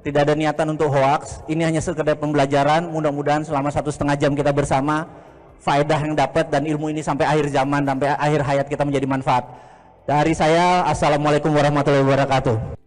Tidak ada niatan untuk hoax. Ini hanya sekedar pembelajaran. Mudah-mudahan selama 1,5 jam kita bersama, faedah yang dapat dan ilmu ini sampai akhir zaman, sampai akhir hayat kita menjadi manfaat. Dari saya, assalamualaikum warahmatullahi wabarakatuh.